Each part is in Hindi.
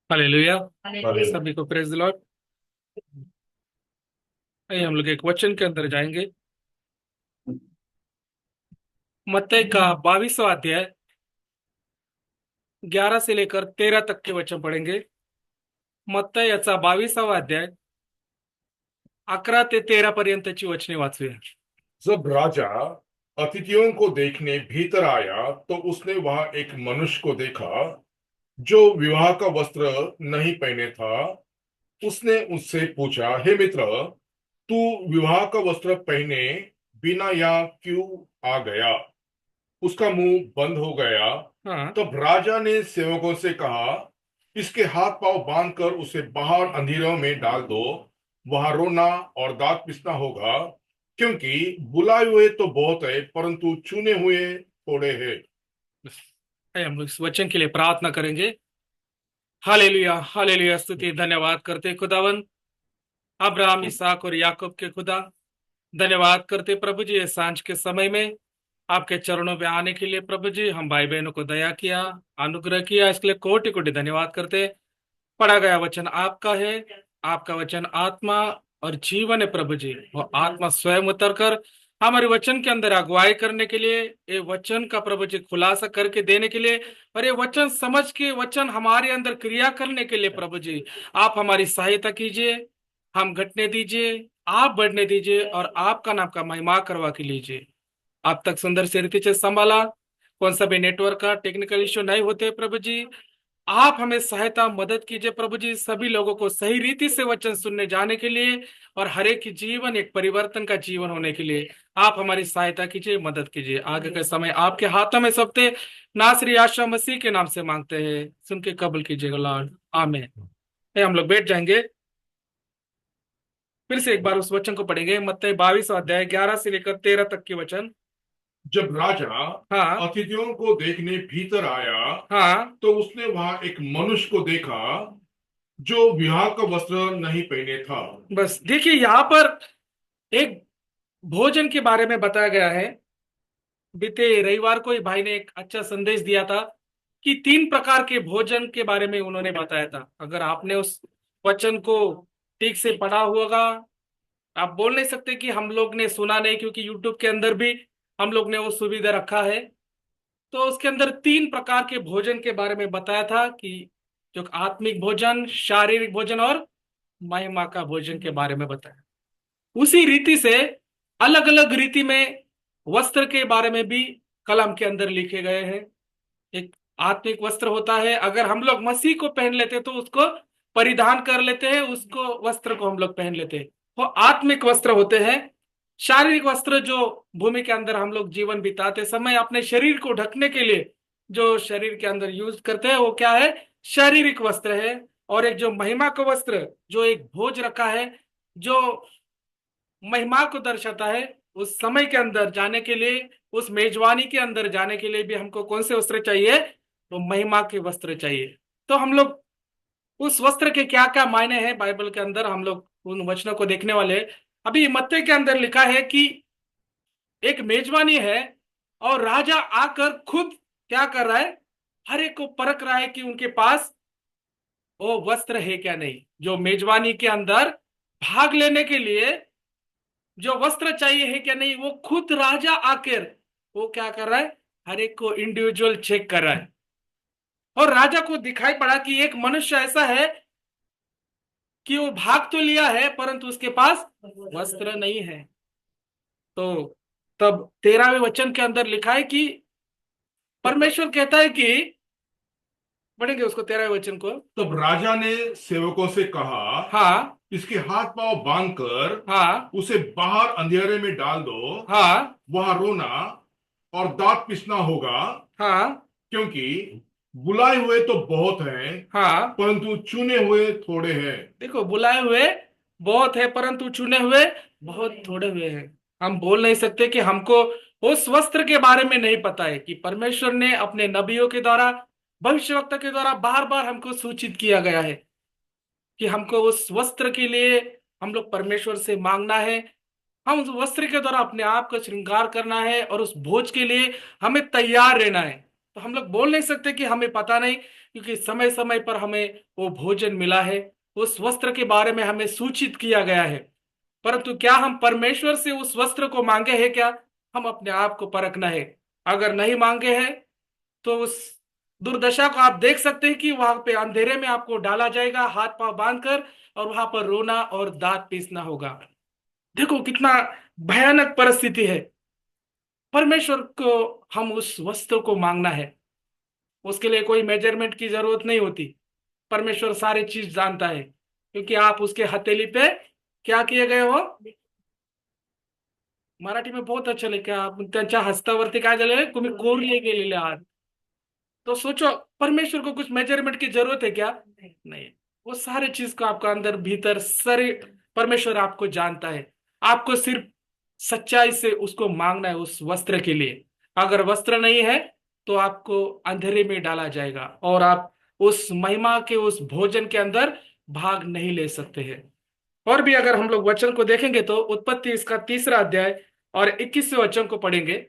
हालेलुया। हालेलुया। सभी को प्रेज द लॉर्ड। आइए हम लोग एक वचन के अंदर जाएंगे। मत्ती का 22वां अध्याय 11 से लेकर 13 तक के वचन पढ़ेंगे। मत्ती याचा 22वां अध्याय 11 ते 13 पर्यंतची वचने वाचूया। जब राजा अतिथियों को देखने भीतर आया तो उसने वहां एक मनुष्य को देखा जो विवाह का वस्त्र नहीं पहने था। उसने उससे पूछा, हे मित्र, तू विवाह का वस्त्र पहने बिना यहाँ क्यों आ गया? उसका मुंह बंद हो गया। हाँ। तब राजा ने सेवकों से कहा, इसके हाथ पांव बांधकर उसे बाहर अंधेरों में डाल दो। वहां रोना और दांत पिसना होगा, क्योंकि बुलाए हुए तो बहुत है परंतु चुने हुए थोड़े हैं। आइए हम लोग इस वचन के लिए प्रार्थना करेंगे। Hallelujah, hallelujah. स्तुति धन्यवाद करते खुदावन, अब्राहम, इसहाक और याकूब के खुदा। धन्यवाद करते प्रभु जी, ये सांझ के समय में आपके चरणों में आने के लिए प्रभु जी, हम भाई बहनों को दया किया, अनुग्रह किया, इसके लिए कोटि कोटि धन्यवाद करते। पढ़ा गया वचन आपका है। आपका वचन आत्मा और जीवन है प्रभु जी। वो आत्मा स्वयं उतर कर हमारे वचन के अंदर अगुवाई करने के लिए, ये वचन का प्रभु जी खुलासा करके देने के लिए, और ये वचन समझ के वचन हमारे अंदर क्रिया करने के लिए प्रभु जी, आप हमारी सहायता कीजिए। हम घटने दीजिए, आप बढ़ने दीजिए, और आपका नाम का महिमा करवा के लीजिए। आप तक सुंदर से रीति से संभाला, कौन सा भी नेटवर्क का टेक्निकल इश्यू नहीं होते प्रभु जी। आप हमें सहायता मदद कीजिए प्रभु जी, सभी लोगों को सही रीति से वचन सुनने जाने के लिए, और हर एक की जीवन एक परिवर्तन का जीवन होने के लिए आप हमारी सहायता कीजिए, मदद कीजिए। आगे का समय आपके हाथों में सौंपते नासरी आशा मसीह के नाम से मांगते हैं, सुन के कबूल कीजिएगा लॉर्ड, आमीन। हम लोग बैठ जाएंगे। फिर से एक बार उस वचन को पढ़ेंगे। मत्ती 22वां अध्याय 11 से लेकर 13 तक के वचन। जब राजा हाँ। अतिथियों को देखने भीतर आया हाँ। तो उसने वहां एक मनुष्य को देखा जो विवाह का वस्त्र नहीं पहने था। बस देखिए, यहाँ पर एक भोजन के बारे में बताया गया है। बीते रविवार को ही भाई ने एक अच्छा संदेश दिया था कि 3 प्रकार के भोजन के बारे में उन्होंने बताया था। अगर आपने उस वचन को ठीक से पढ़ा होगा, आप बोल नहीं सकते कि हम लोग ने सुना नहीं, क्योंकि यूट्यूब के अंदर भी हम लोग ने वो सुविधा रखा है। तो उसके अंदर 3 प्रकार के भोजन के बारे में बताया था कि जो आत्मिक भोजन, शारीरिक भोजन और महिमा का भोजन के बारे में बताया। उसी रीति से अलग अलग रीति में वस्त्र के बारे में भी कलम के अंदर लिखे गए हैं। एक आत्मिक वस्त्र होता है, अगर हम लोग मसीह को पहन लेते तो उसको परिधान कर लेते हैं, उसको वस्त्र को हम लोग पहन लेते हैं, वो आत्मिक वस्त्र होते हैं। शारीरिक वस्त्र जो भूमि के अंदर हम लोग जीवन बिताते समय अपने शरीर को ढकने के लिए जो शरीर के अंदर यूज करते हैं, वो क्या है? शारीरिक वस्त्र है। और एक जो महिमा का वस्त्र, जो एक भोज रखा है, जो महिमा को दर्शाता है, उस समय के अंदर जाने के लिए, उस मेजबानी के अंदर जाने के लिए भी हमको कौन से वस्त्र चाहिए? तो महिमा के वस्त्र चाहिए। तो हम लोग उस वस्त्र के क्या क्या मायने हैं बाइबल के अंदर, हम लोग उन वचनों को देखने वाले हैं। अभी मत्ती के अंदर लिखा है कि एक मेजबानी है, और राजा आकर खुद क्या कर रहा है? हर एक को परख रहा है कि उनके पास वो वस्त्र है क्या नहीं। जो मेजबानी के अंदर भाग लेने के लिए जो वस्त्र चाहिए है क्या नहीं, वो खुद राजा आकर वो क्या कर रहा है? हर एक को इंडिविजुअल चेक कर रहा है। और राजा को दिखाई पड़ा कि एक मनुष्य ऐसा है कि वो भाग तो लिया है परंतु उसके पास वस्त्र नहीं है। तो तब 13वें वचन के अंदर लिखा है कि परमेश्वर कहता है कि, पढ़ेंगे उसको 13वें वचन को। तब राजा ने सेवकों से कहा, हाँ। इसके हाथ पांव बांधकर हाँ। उसे बाहर अंधेरे में डाल दो। हाँ। वहां रोना और दांत पिसना होगा, हाँ। क्योंकि बुलाए हुए तो बहुत हैं हाँ। परंतु चुने हुए थोड़े हैं। देखो, बुलाए हुए बहुत है परंतु चुने हुए बहुत थोड़े हुए हैं। हम बोल नहीं सकते कि हमको उस वस्त्र के बारे में नहीं पता है, कि परमेश्वर ने अपने नबियों के द्वारा, भविष्यवक्ता के द्वारा बार बार हमको सूचित किया गया है कि हमको उस वस्त्र के लिए हम लोग परमेश्वर से मांगना है। हम उस वस्त्र के द्वारा अपने आप का श्रृंगार करना है, और उस भोज के लिए हमें तैयार रहना है। तो हम लोग बोल नहीं सकते कि हमें पता नहीं, क्योंकि समय समय पर हमें वो भोजन मिला है, उस वस्त्र के बारे में हमें सूचित किया गया है। परंतु क्या हम परमेश्वर से उस वस्त्र को मांगे हैं क्या? हम अपने आप को परखना है। अगर नहीं मांगे हैं तो उस दुर्दशा को आप देख सकते हैं कि वहां पे अंधेरे में आपको डाला जाएगा हाथ पांव बांधकर, और वहां पर रोना और दांत पीसना होगा। देखो कितना भयानक परिस्थिति है। परमेश्वर को हम उस वस्त्र को मांगना है। उसके लिए कोई मेजरमेंट की जरूरत नहीं होती। परमेश्वर सारी चीज जानता है, क्योंकि आप उसके हथेली पे क्या किए गए हो। मराठी में बहुत अच्छा लिखा, आप त्यांच्या हस्तावरती काय झाले, तुम्ही कोरले गेलेले आहात। तो सोचो, परमेश्वर को कुछ मेजरमेंट की जरूरत है क्या? नहीं। वो सारे चीज को आपका अंदर भीतर सारे परमेश्वर आपको जानता है। आपको सिर्फ सच्चाई से उसको मांगना है उस वस्त्र के लिए। अगर वस्त्र नहीं है तो आपको अंधेरे में डाला जाएगा, और आप उस महिमा के उस भोजन के अंदर भाग नहीं ले सकते हैं। और भी अगर हम लोग वचन को देखेंगे तो उत्पत्ति इसका 3 अध्याय और 21वें वचन को पढ़ेंगे।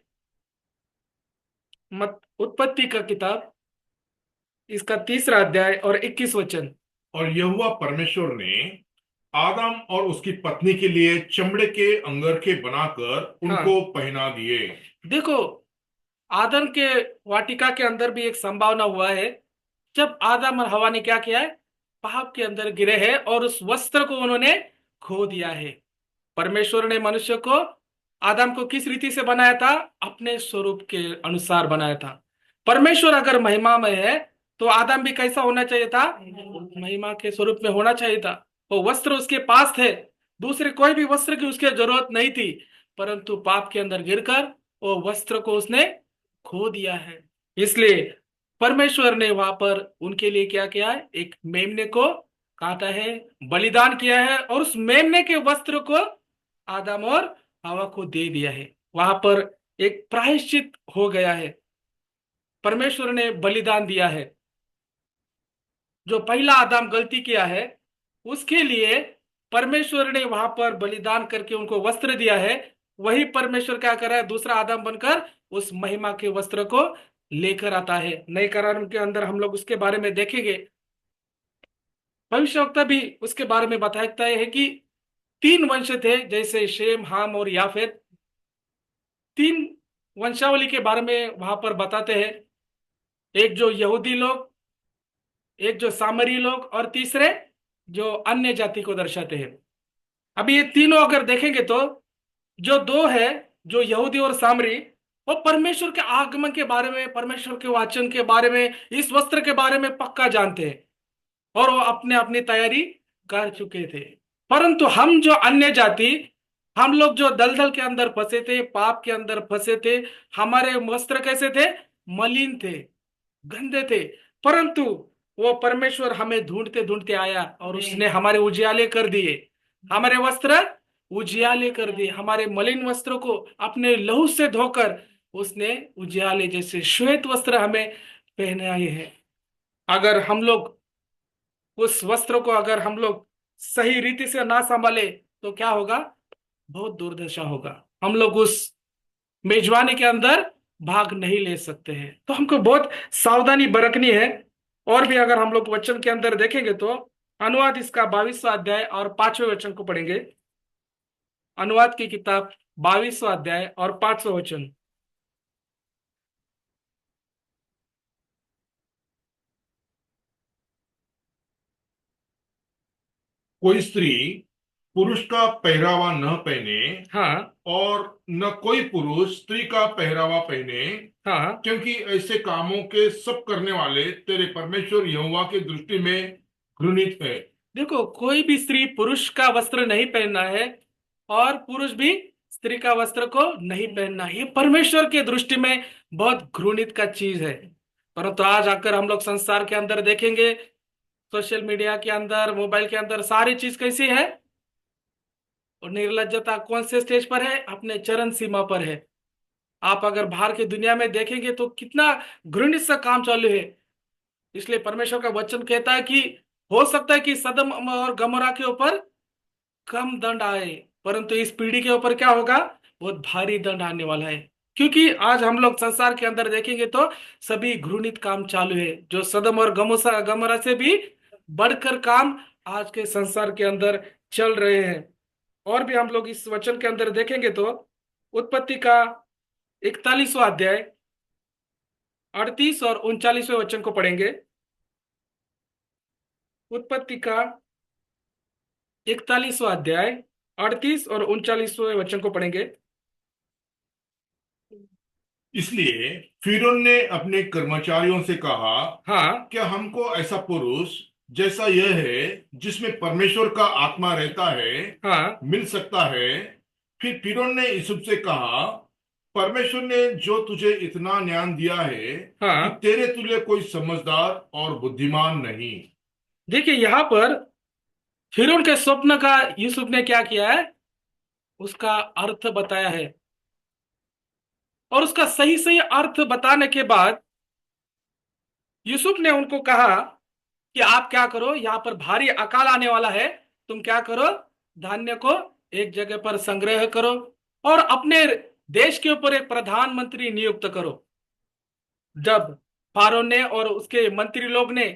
मत उत्पत्ति का किताब, इसका 3 अध्याय और 21 वचन। और यहोवा परमेश्वर ने आदम और उसकी पत्नी के लिए चमड़े के अंगरखे बनाकर हाँ, उनको पहना दिए। देखो, आदम के वाटिका के अंदर भी एक संभावना हुआ है। जब आदम और हवा ने क्या किया है, पाप के अंदर गिरे हैं और उस वस्त्र को उन्होंने खो दिया है। परमेश्वर ने मनुष्य को, आदम को किस रीति से बनाया था? अपने स्वरूप के अनुसार बनाया था। परमेश्वर अगर महिमा में है तो आदम भी कैसा होना चाहिए था? महिमा के स्वरूप में होना चाहिए था। वो वस्त्र उसके पास थे, दूसरे कोई भी वस्त्र की उसकी जरूरत नहीं थी। परंतु पाप के अंदर गिरकर वो वस्त्र को उसने खो दिया है। इसलिए परमेश्वर ने वहां पर उनके लिए क्या किया है? एक मेमने को काटा है, बलिदान किया है, और उस मेमने के वस्त्र को आदम और हवा को दे दिया है। वहां पर एक प्रायश्चित हो गया है। परमेश्वर ने बलिदान दिया है। जो पहला आदम गलती किया है उसके लिए परमेश्वर ने वहां पर बलिदान करके उनको वस्त्र दिया है। वही परमेश्वर क्या कर रहा है? दूसरा आदम बनकर उस महिमा के वस्त्र को लेकर आता है। नए करार के अंदर हम लोग उसके बारे में देखेंगे। भविष्यवक्ता भी उसके बारे में बताता है कि 3 वंश थे, जैसे शेम, हाम और याफेत। 3 वंशावली के बारे में वहां पर बताते हैं। एक जो यहूदी लोग, एक जो सामरी लोग, और तीसरे जो अन्य जाति को दर्शाते हैं। अभी ये तीनों अगर देखेंगे तो जो दो है, जो यहूदी और सामरी, वो परमेश्वर के आगमन के बारे में, परमेश्वर के वचन के बारे में, इस वस्त्र के बारे में पक्का जानते हैं, और वो अपने अपनी तैयारी कर चुके थे। परंतु हम जो अन्य जाति, हम लोग जो दलदल के अंदर फंसे थे, पाप के अंदर फंसे थे, हमारे वस्त्र कैसे थे? मलिन थे, गंदे थे। परंतु वो परमेश्वर हमें ढूंढते ढूंढते आया और उसने हमारे उजियाले कर दिए। हमारे वस्त्र उजियाले कर दिए। हमारे मलिन वस्त्रों को अपने लहू से धोकर उसने उजियाले जैसे श्वेत वस्त्र हमें पहनाए हैं। अगर हम लोग उस वस्त्र को, अगर हम लोग सही रीति से ना संभाले तो क्या होगा? बहुत दुर्दशा होगा। हम लोग उस मेजबानी के अंदर भाग नहीं ले सकते हैं। तो हमको बहुत सावधानी बरतनी है। और भी अगर हम लोग वचन के अंदर देखेंगे तो अनुवाद इसका 22वां अध्याय और 5वें वचन को पढ़ेंगे। अनुवाद की किताब 22वां अध्याय और 5वां वचन। कोई स्त्री पुरुष का पहरावा न पहने, हाँ, और न कोई पुरुष स्त्री का पहरावा पहने, हाँ। क्योंकि ऐसे कामों के सब करने वाले तेरे परमेश्वर यहोवा की दृष्टि में घृणित है। देखो, कोई भी स्त्री पुरुष का वस्त्र नहीं पहनना है, और पुरुष भी स्त्री का वस्त्र को नहीं पहनना है। ये परमेश्वर के दृष्टि में बहुत घृणित का चीज है। परंतु आज आकर हम लोग संसार के अंदर देखेंगे, सोशल मीडिया के अंदर, मोबाइल के अंदर, सारी चीज कैसी है? और निर्लज्जता कौन से स्टेज पर है? अपने चरम सीमा पर है। आप अगर बाहर की दुनिया में देखेंगे तो कितना घृणित सा काम चालू है। इसलिए परमेश्वर का वचन कहता है कि हो सकता है कि सदम और गमोरा के ऊपर कम दंड आए, परंतु इस पीढ़ी के ऊपर क्या होगा? बहुत भारी दंड आने वाला है। क्योंकि आज हम लोग संसार के अंदर देखेंगे तो सभी घृणित काम चालू है, जो सदम और गमोरा से भी बढ़कर काम आज के संसार के अंदर चल रहे हैं। और भी हम लोग इस वचन के अंदर देखेंगे तो उत्पत्ति का 41वां अध्याय 38 और 39वें वचन को पढ़ेंगे। उत्पत्ति का 41वां अध्याय 38 और 39वें वचन को पढ़ेंगे। इसलिए फिरौन ने अपने कर्मचारियों से कहा, हाँ। क्या हमको ऐसा पुरुष जैसा यह है, जिसमें परमेश्वर का आत्मा रहता है, हाँ। मिल सकता है? फिर फिरौन ने यूसुफ से कहा, परमेश्वर ने जो तुझे इतना ज्ञान दिया है कि हाँ। तेरे तुल्य कोई समझदार और बुद्धिमान नहीं। देखिए यहाँ पर फिरौन के स्वप्न का यूसुफ ने क्या किया है, उसका अर्थ बताया है। और उसका सही सही अर्थ बताने के बाद यूसुफ ने उनको कहा कि आप क्या करो, यहाँ पर भारी अकाल आने वाला है, तुम क्या करो, धान्य को एक जगह पर संग्रह करो और अपने देश के ऊपर एक प्रधानमंत्री नियुक्त करो। जब फारो ने और उसके मंत्री लोग ने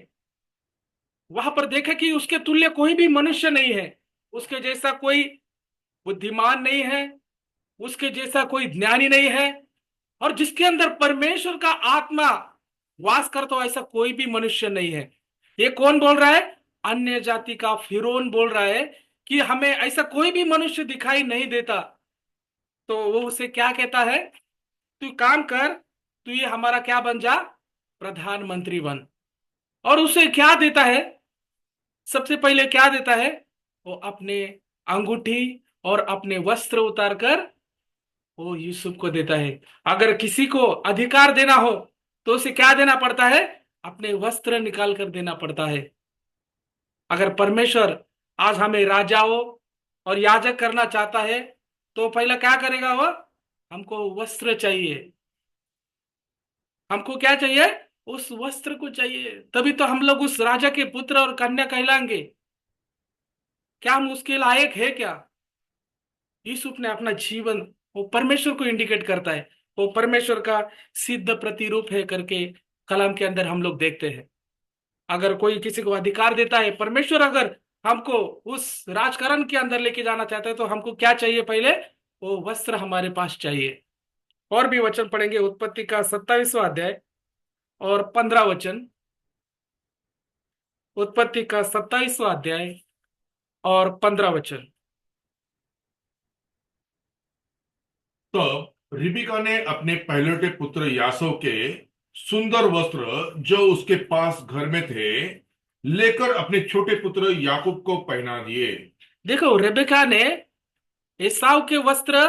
वहां पर देखा कि उसके तुल्य कोई भी मनुष्य नहीं है, उसके जैसा कोई बुद्धिमान नहीं है, उसके जैसा कोई ज्ञानी नहीं है, और जिसके अंदर परमेश्वर का आत्मा वास करता हो, ऐसा कोई भी मनुष्य नहीं है। ये कौन बोल रहा है? अन्य जाति का फिरौन बोल रहा है कि हमें ऐसा कोई भी मनुष्य दिखाई नहीं देता। तो वो उसे क्या कहता है, तू काम कर, तू ये हमारा क्या बन जा, प्रधानमंत्री बन। और उसे क्या देता है, सबसे पहले क्या देता है, वो अपने अंगूठी और अपने वस्त्र उतार कर वो यूसुफ को देता है। अगर किसी को अधिकार देना हो तो उसे क्या देना पड़ता है, अपने वस्त्र निकाल कर देना पड़ता है। अगर परमेश्वर आज हमें राजाओं और याजक करना चाहता है तो पहला क्या करेगा वो, हमको वस्त्र चाहिए। हमको क्या चाहिए, उस वस्त्र को चाहिए, तभी तो हम लोग उस राजा के पुत्र और कन्या कहलाएंगे। क्या हम उसके लायक है क्या? यूसुफ ने अपना जीवन वो परमेश्वर को इंडिकेट करता है, वो परमेश्वर का सिद्ध प्रतिरूप है करके कलाम के अंदर हम लोग देखते हैं। अगर कोई किसी को अधिकार देता है, परमेश्वर अगर हमको उस राजकारण के अंदर लेके जाना चाहता है तो हमको क्या चाहिए, पहले वो वस्त्र हमारे पास चाहिए। और भी वचन पढ़ेंगे, उत्पत्ति का 27वां अध्याय और 15 वचन। उत्पत्ति का 27वां अध्याय और 15 वचन। तब रिबिका ने अपने पहलौठे पुत्र यासोव के सुंदर वस्त्र जो उसके पास घर में थे लेकर अपने छोटे पुत्र याकूब को पहना दिए। देखो रेबेका ने एसाव के वस्त्र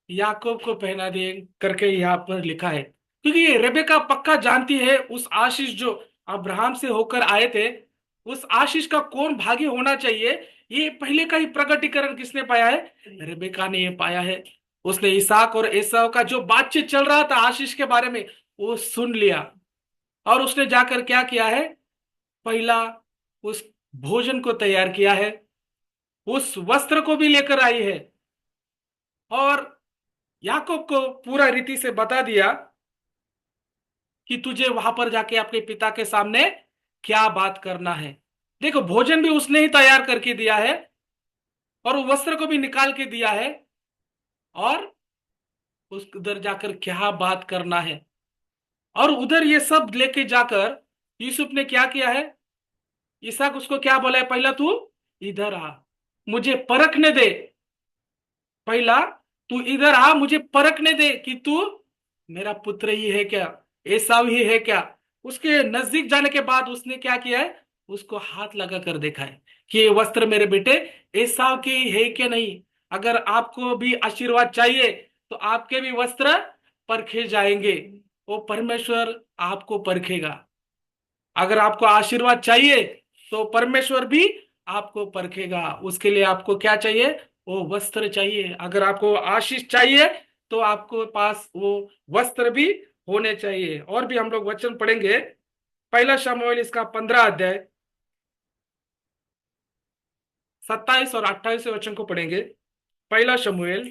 याकूब को पहना दिए करके यहाँ पर लिखा है, क्योंकि ये रेबेका पक्का जानती है उस आशीष जो अब्राहम से होकर आए थे, उस आशीष का कौन भागी होना चाहिए। ये पहले का ही प्रकटीकरण किसने पाया है, रेबेका ने ये पाया है। उसने इसहाक और एसाव का जो बातचीत चल रहा था आशीष के बारे में वो सुन लिया, और उसने जाकर क्या किया है, पहला उस भोजन को तैयार किया है, उस वस्त्र को भी लेकर आई है, और याकूब को पूरा रीति से बता दिया कि तुझे वहां पर जाके अपने पिता के सामने क्या बात करना है। देखो भोजन भी उसने ही तैयार करके दिया है, और वो वस्त्र को भी निकाल के दिया है, और उस उधर जाकर क्या बात करना है। और उधर ये सब लेके जाकर यूसुफ ने क्या किया है, इसहाक उसको क्या बोला है, पहला तू इधर आ, मुझे परखने दे। पहला तू इधर आ, मुझे परखने दे कि तू मेरा पुत्र ही है क्या, एसाव ही है क्या। उसके नजदीक जाने के बाद उसने क्या किया है, उसको हाथ लगा कर देखा है कि ये वस्त्र मेरे बेटे एसाव के ही है क्या नहीं। अगर आपको भी आशीर्वाद चाहिए तो आपके भी वस्त्र परखे जाएंगे, वो परमेश्वर आपको परखेगा। अगर आपको आशीर्वाद चाहिए तो परमेश्वर भी आपको परखेगा। उसके लिए आपको क्या चाहिए, वो वस्त्र चाहिए। अगर आपको आशीष चाहिए तो आपको पास वो वस्त्र भी होने चाहिए। और भी हम लोग वचन पढ़ेंगे, पहला शमूएल इसका 15 अध्याय 27 और 28 वचन को पढ़ेंगे। पहला शमूएल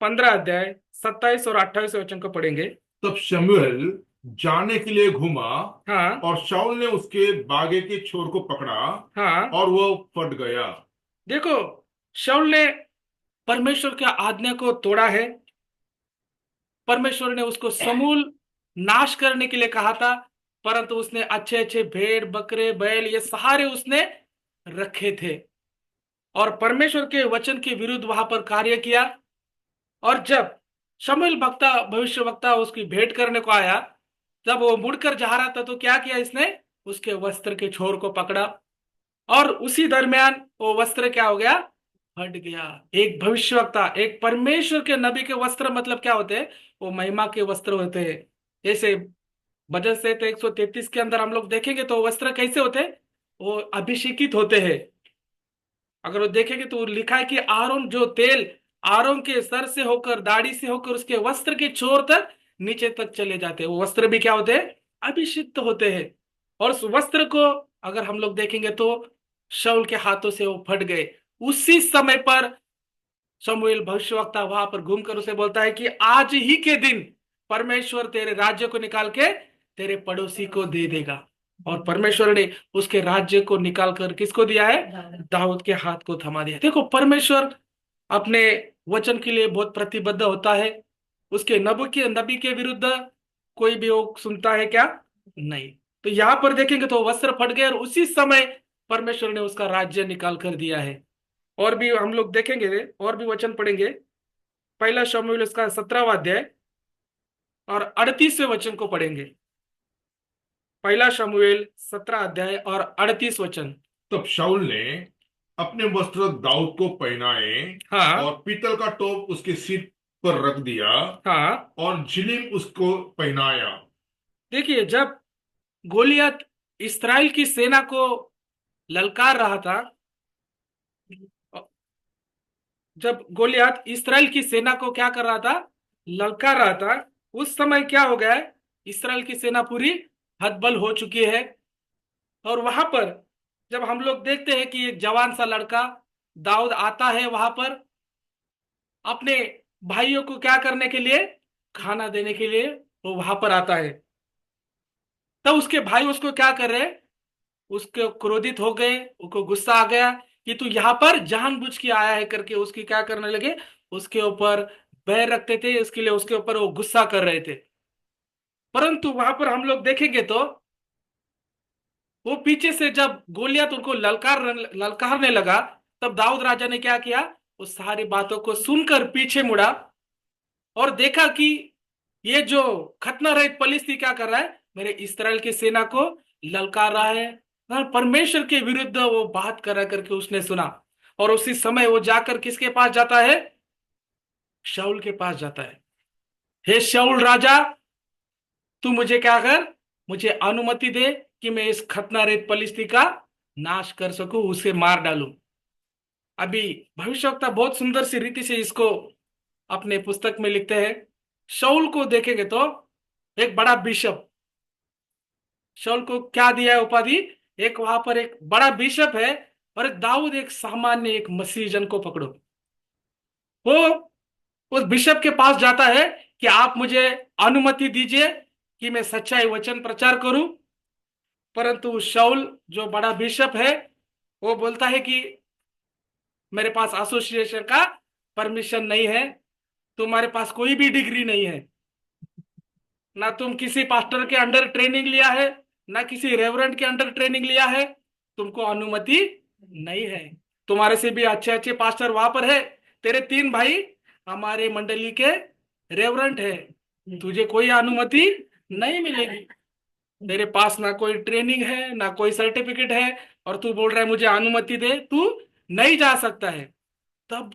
15 अध्याय 27 और 28 वचन को पढ़ेंगे। तब शमूएल जाने के लिए घूमा, हाँ। और शाऊल ने उसके बागे के छोर को पकड़ा, हाँ। और वह फट गया। देखो, शाऊल ने परमेश्वर की आज्ञा को तोड़ा है। परमेश्वर ने उसको समूल नाश करने के लिए कहा था, परंतु उसने अच्छे अच्छे भेड़ बकरे बैल ये सारे उसने रखे थे और परमेश्वर के वचन के विरुद्ध वहां पर कार्य किया। और जब शमूएल वक्ता भविष्य वक्ता उसकी भेंट करने को आया, जब वो मुड़कर जा रहा था तो क्या किया इसने, उसके वस्त्र के छोर को पकड़ा और उसी दरमियान वो वस्त्र क्या हो गया, फट गया। एक भविष्यवक्ता, एक परमेश्वर के नबी के वस्त्र मतलब क्या होते हैं, वो महिमा के वस्त्र होते हैं। जैसे भजन से तो 133 के अंदर हम लोग देखेंगे तो वस्त्र कैसे होते हैं, वो अभिषेकित होते हैं। अगर वो देखेंगे तो लिखा है कि आरोन जो तेल आरोन के सर से होकर दाढ़ी से होकर उसके वस्त्र के छोर तक नीचे तक चले जाते हैं, वो वस्त्र भी क्या होते हैं, अभिषिक्त होते हैं। और उस वस्त्र को अगर हम लोग देखेंगे तो शाऊल के हाथों से वो फट गए। उसी समय पर शमूएल भविष्यवक्ता वहां पर घूमकर उसे बोलता है कि आज ही के दिन परमेश्वर तेरे राज्य को निकाल के तेरे पड़ोसी को दे देगा। और परमेश्वर ने उसके राज्य को निकाल कर किसको दिया है, दाऊद के हाथ को थमा दिया। देखो, परमेश्वर अपने वचन के लिए बहुत प्रतिबद्ध होता है। उसके नबी के विरुद्ध कोई भी वो सुनता है क्या, नहीं। तो यहां पर देखेंगे तो वस्त्र फट गए और उसी समय परमेश्वर ने उसका राज्य निकाल कर दिया है। और भी हम लोग देखेंगे, और भी वचन पढ़ेंगे। पहला शमूएल उसका 17वां अध्याय और 38वें वचन को पढ़ेंगे। पहला शमूएल 17 अध्याय और 38 वचन। तब शाऊल ने अपने वस्त्र दाऊद को पहनाए, हाँ। और पीतल का टोप उसके सिर पर रख दिया, हाँ। और झिलिम उसको पहनाया। देखिए, जब गोलियत इस्राएल की सेना को ललकार रहा था, जब गोलियत इस्राएल की सेना को क्या कर रहा था, ललकार रहा था, उस समय क्या हो गया है, इस्राएल की सेना पूरी हतबल हो चुकी है। और वहां पर जब हम लोग देखते हैं कि एक जवान सा लड़का दाऊद आता है वहां पर अपने भाइयों को क्या करने के लिए, खाना देने के लिए वो वहां पर आता है, तब उसके भाई उसको क्या कर रहे, उसके क्रोधित हो गए, उनको गुस्सा आ गया कि तू यहाँ पर जानबूझ के आया है करके उसकी क्या करने लगे, उसके ऊपर बैर रखते थे, इसके लिए उसके ऊपर वो गुस्सा कर रहे थे। परंतु वहां पर हम लोग देखेंगे तो वो पीछे से जब गोलियत उनको ललकारने लगा, तब दाऊद राजा ने क्या किया, उस सारी बातों को सुनकर पीछे मुड़ा और देखा कि ये जो खतना रहित पलिश्ती क्या कर रहा है, मेरे इस्राएल की सेना को ललकार रहा है, परमेश्वर के विरुद्ध वो बात कर रहा करके उसने सुना। और उसी समय वो जाकर किसके पास जाता है, शाऊल के पास जाता है। हे शाऊल राजा, तू मुझे क्या कर, मुझे अनुमति दे कि मैं इस खतना रेत पलिश्ती का नाश कर सकूं, उसे मार डालूं। अभी भविष्यवक्ता बहुत सुंदर सी रीति से इसको अपने पुस्तक में लिखते हैं। शाऊल को देखेंगे तो एक बड़ा बिशप, शाऊल को क्या दिया है उपाधि, एक वहां पर एक बड़ा बिशप है, और एक दाऊद एक सामान्य एक मसीह जन को पकड़ो। वो उस बिशप के पास जाता है कि आप मुझे अनुमति दीजिए कि मैं सच्चाई वचन प्रचार करूं। परंतु शाऊल जो बड़ा बिशप है वो बोलता है कि मेरे पास एसोसिएशन का परमिशन नहीं है, तुम्हारे पास कोई भी डिग्री नहीं है, ना तुम किसी पास्टर के अंडर ट्रेनिंग लिया है, ना किसी रेवरेंड के अंडर ट्रेनिंग लिया है, तुमको अनुमति नहीं है। तुम्हारे से भी अच्छे अच्छे पास्टर वहां पर है, तेरे 3 भाई हमारे मंडली के रेवरेंट है, तुझे कोई अनुमति नहीं मिलेगी। तेरे पास ना कोई ट्रेनिंग है ना कोई सर्टिफिकेट है, और तू बोल रहा है मुझे अनुमति दे, तू नहीं जा सकता है। तब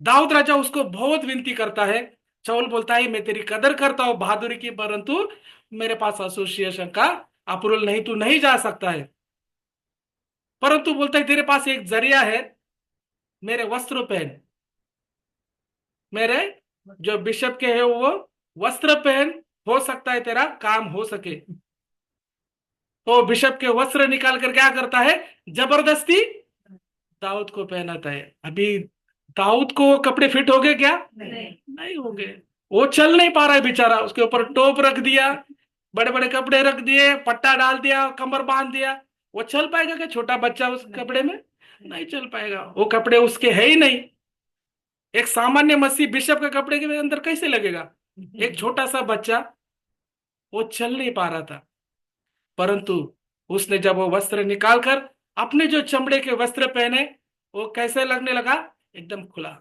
दाऊद राजा उसको बहुत विनती करता है। शाऊल बोलता है मैं तेरी कदर करता हूं बहादुरी की, परंतु मेरे पास एसोसिएशन का अप्रूवल नहीं, तू नहीं जा सकता है। परंतु बोलता है तेरे पास एक जरिया है, मेरे वस्त्र पहन, मेरे जो बिशप के है वो वस्त्र पहन, हो सकता है तेरा काम हो सके। तो बिशप के वस्त्र निकाल कर क्या करता है, जबरदस्ती दाऊद को पहनाता है। अभी दाऊद को वो कपड़े फिट हो गए क्या? नहीं हो गए। वो चल नहीं पा रहा है बेचारा, उसके ऊपर टोप रख दिया, बड़े बड़े कपड़े रख दिए, पट्टा डाल दिया, कमर बांध दिया। वो चल पाएगा क्या छोटा बच्चा उस कपड़े में? नहीं चल पाएगा, वो कपड़े उसके है ही नहीं। एक सामान्य मसीह बिशप के कपड़े के अंदर कैसे लगेगा? एक छोटा सा बच्चा, वो चल नहीं पा रहा था, परंतु उसने जब वो वस्त्र निकालकर अपने जो चमड़े के वस्त्र पहने, वो कैसे लगने लगा? एकदम खुला,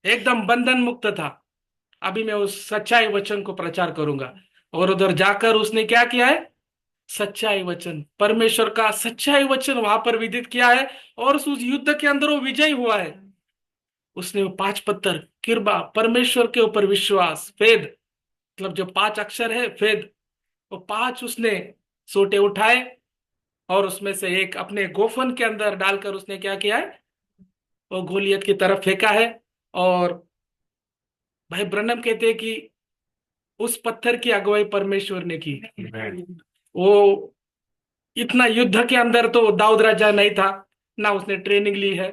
एकदम बंधन मुक्त था। अभी मैं उस सच्चाई वचन को प्रचार करूंगा। और उधर जाकर उसने क्या किया है? सच्चाई वचन, परमेश्वर का सच्चाई वचन वहां पर विदित किया है। और उस युद्ध के अंदर वो विजयी हुआ है। उसने वो 5 पत्थर, किरबा, परमेश्वर के ऊपर विश्वास, फेद, मतलब जो 5 अक्षर है फेद, वो 5 उसने सोटे उठाए और उसमें से एक अपने गोफन के अंदर डालकर उसने क्या किया है? वो गोलियत की तरफ फेंका है। और भाई ब्रनम कहते हैं कि उस पत्थर की अगुवाई परमेश्वर ने की। वो इतना युद्ध के अंदर तो दाऊद राजा नहीं था, ना उसने ट्रेनिंग ली है,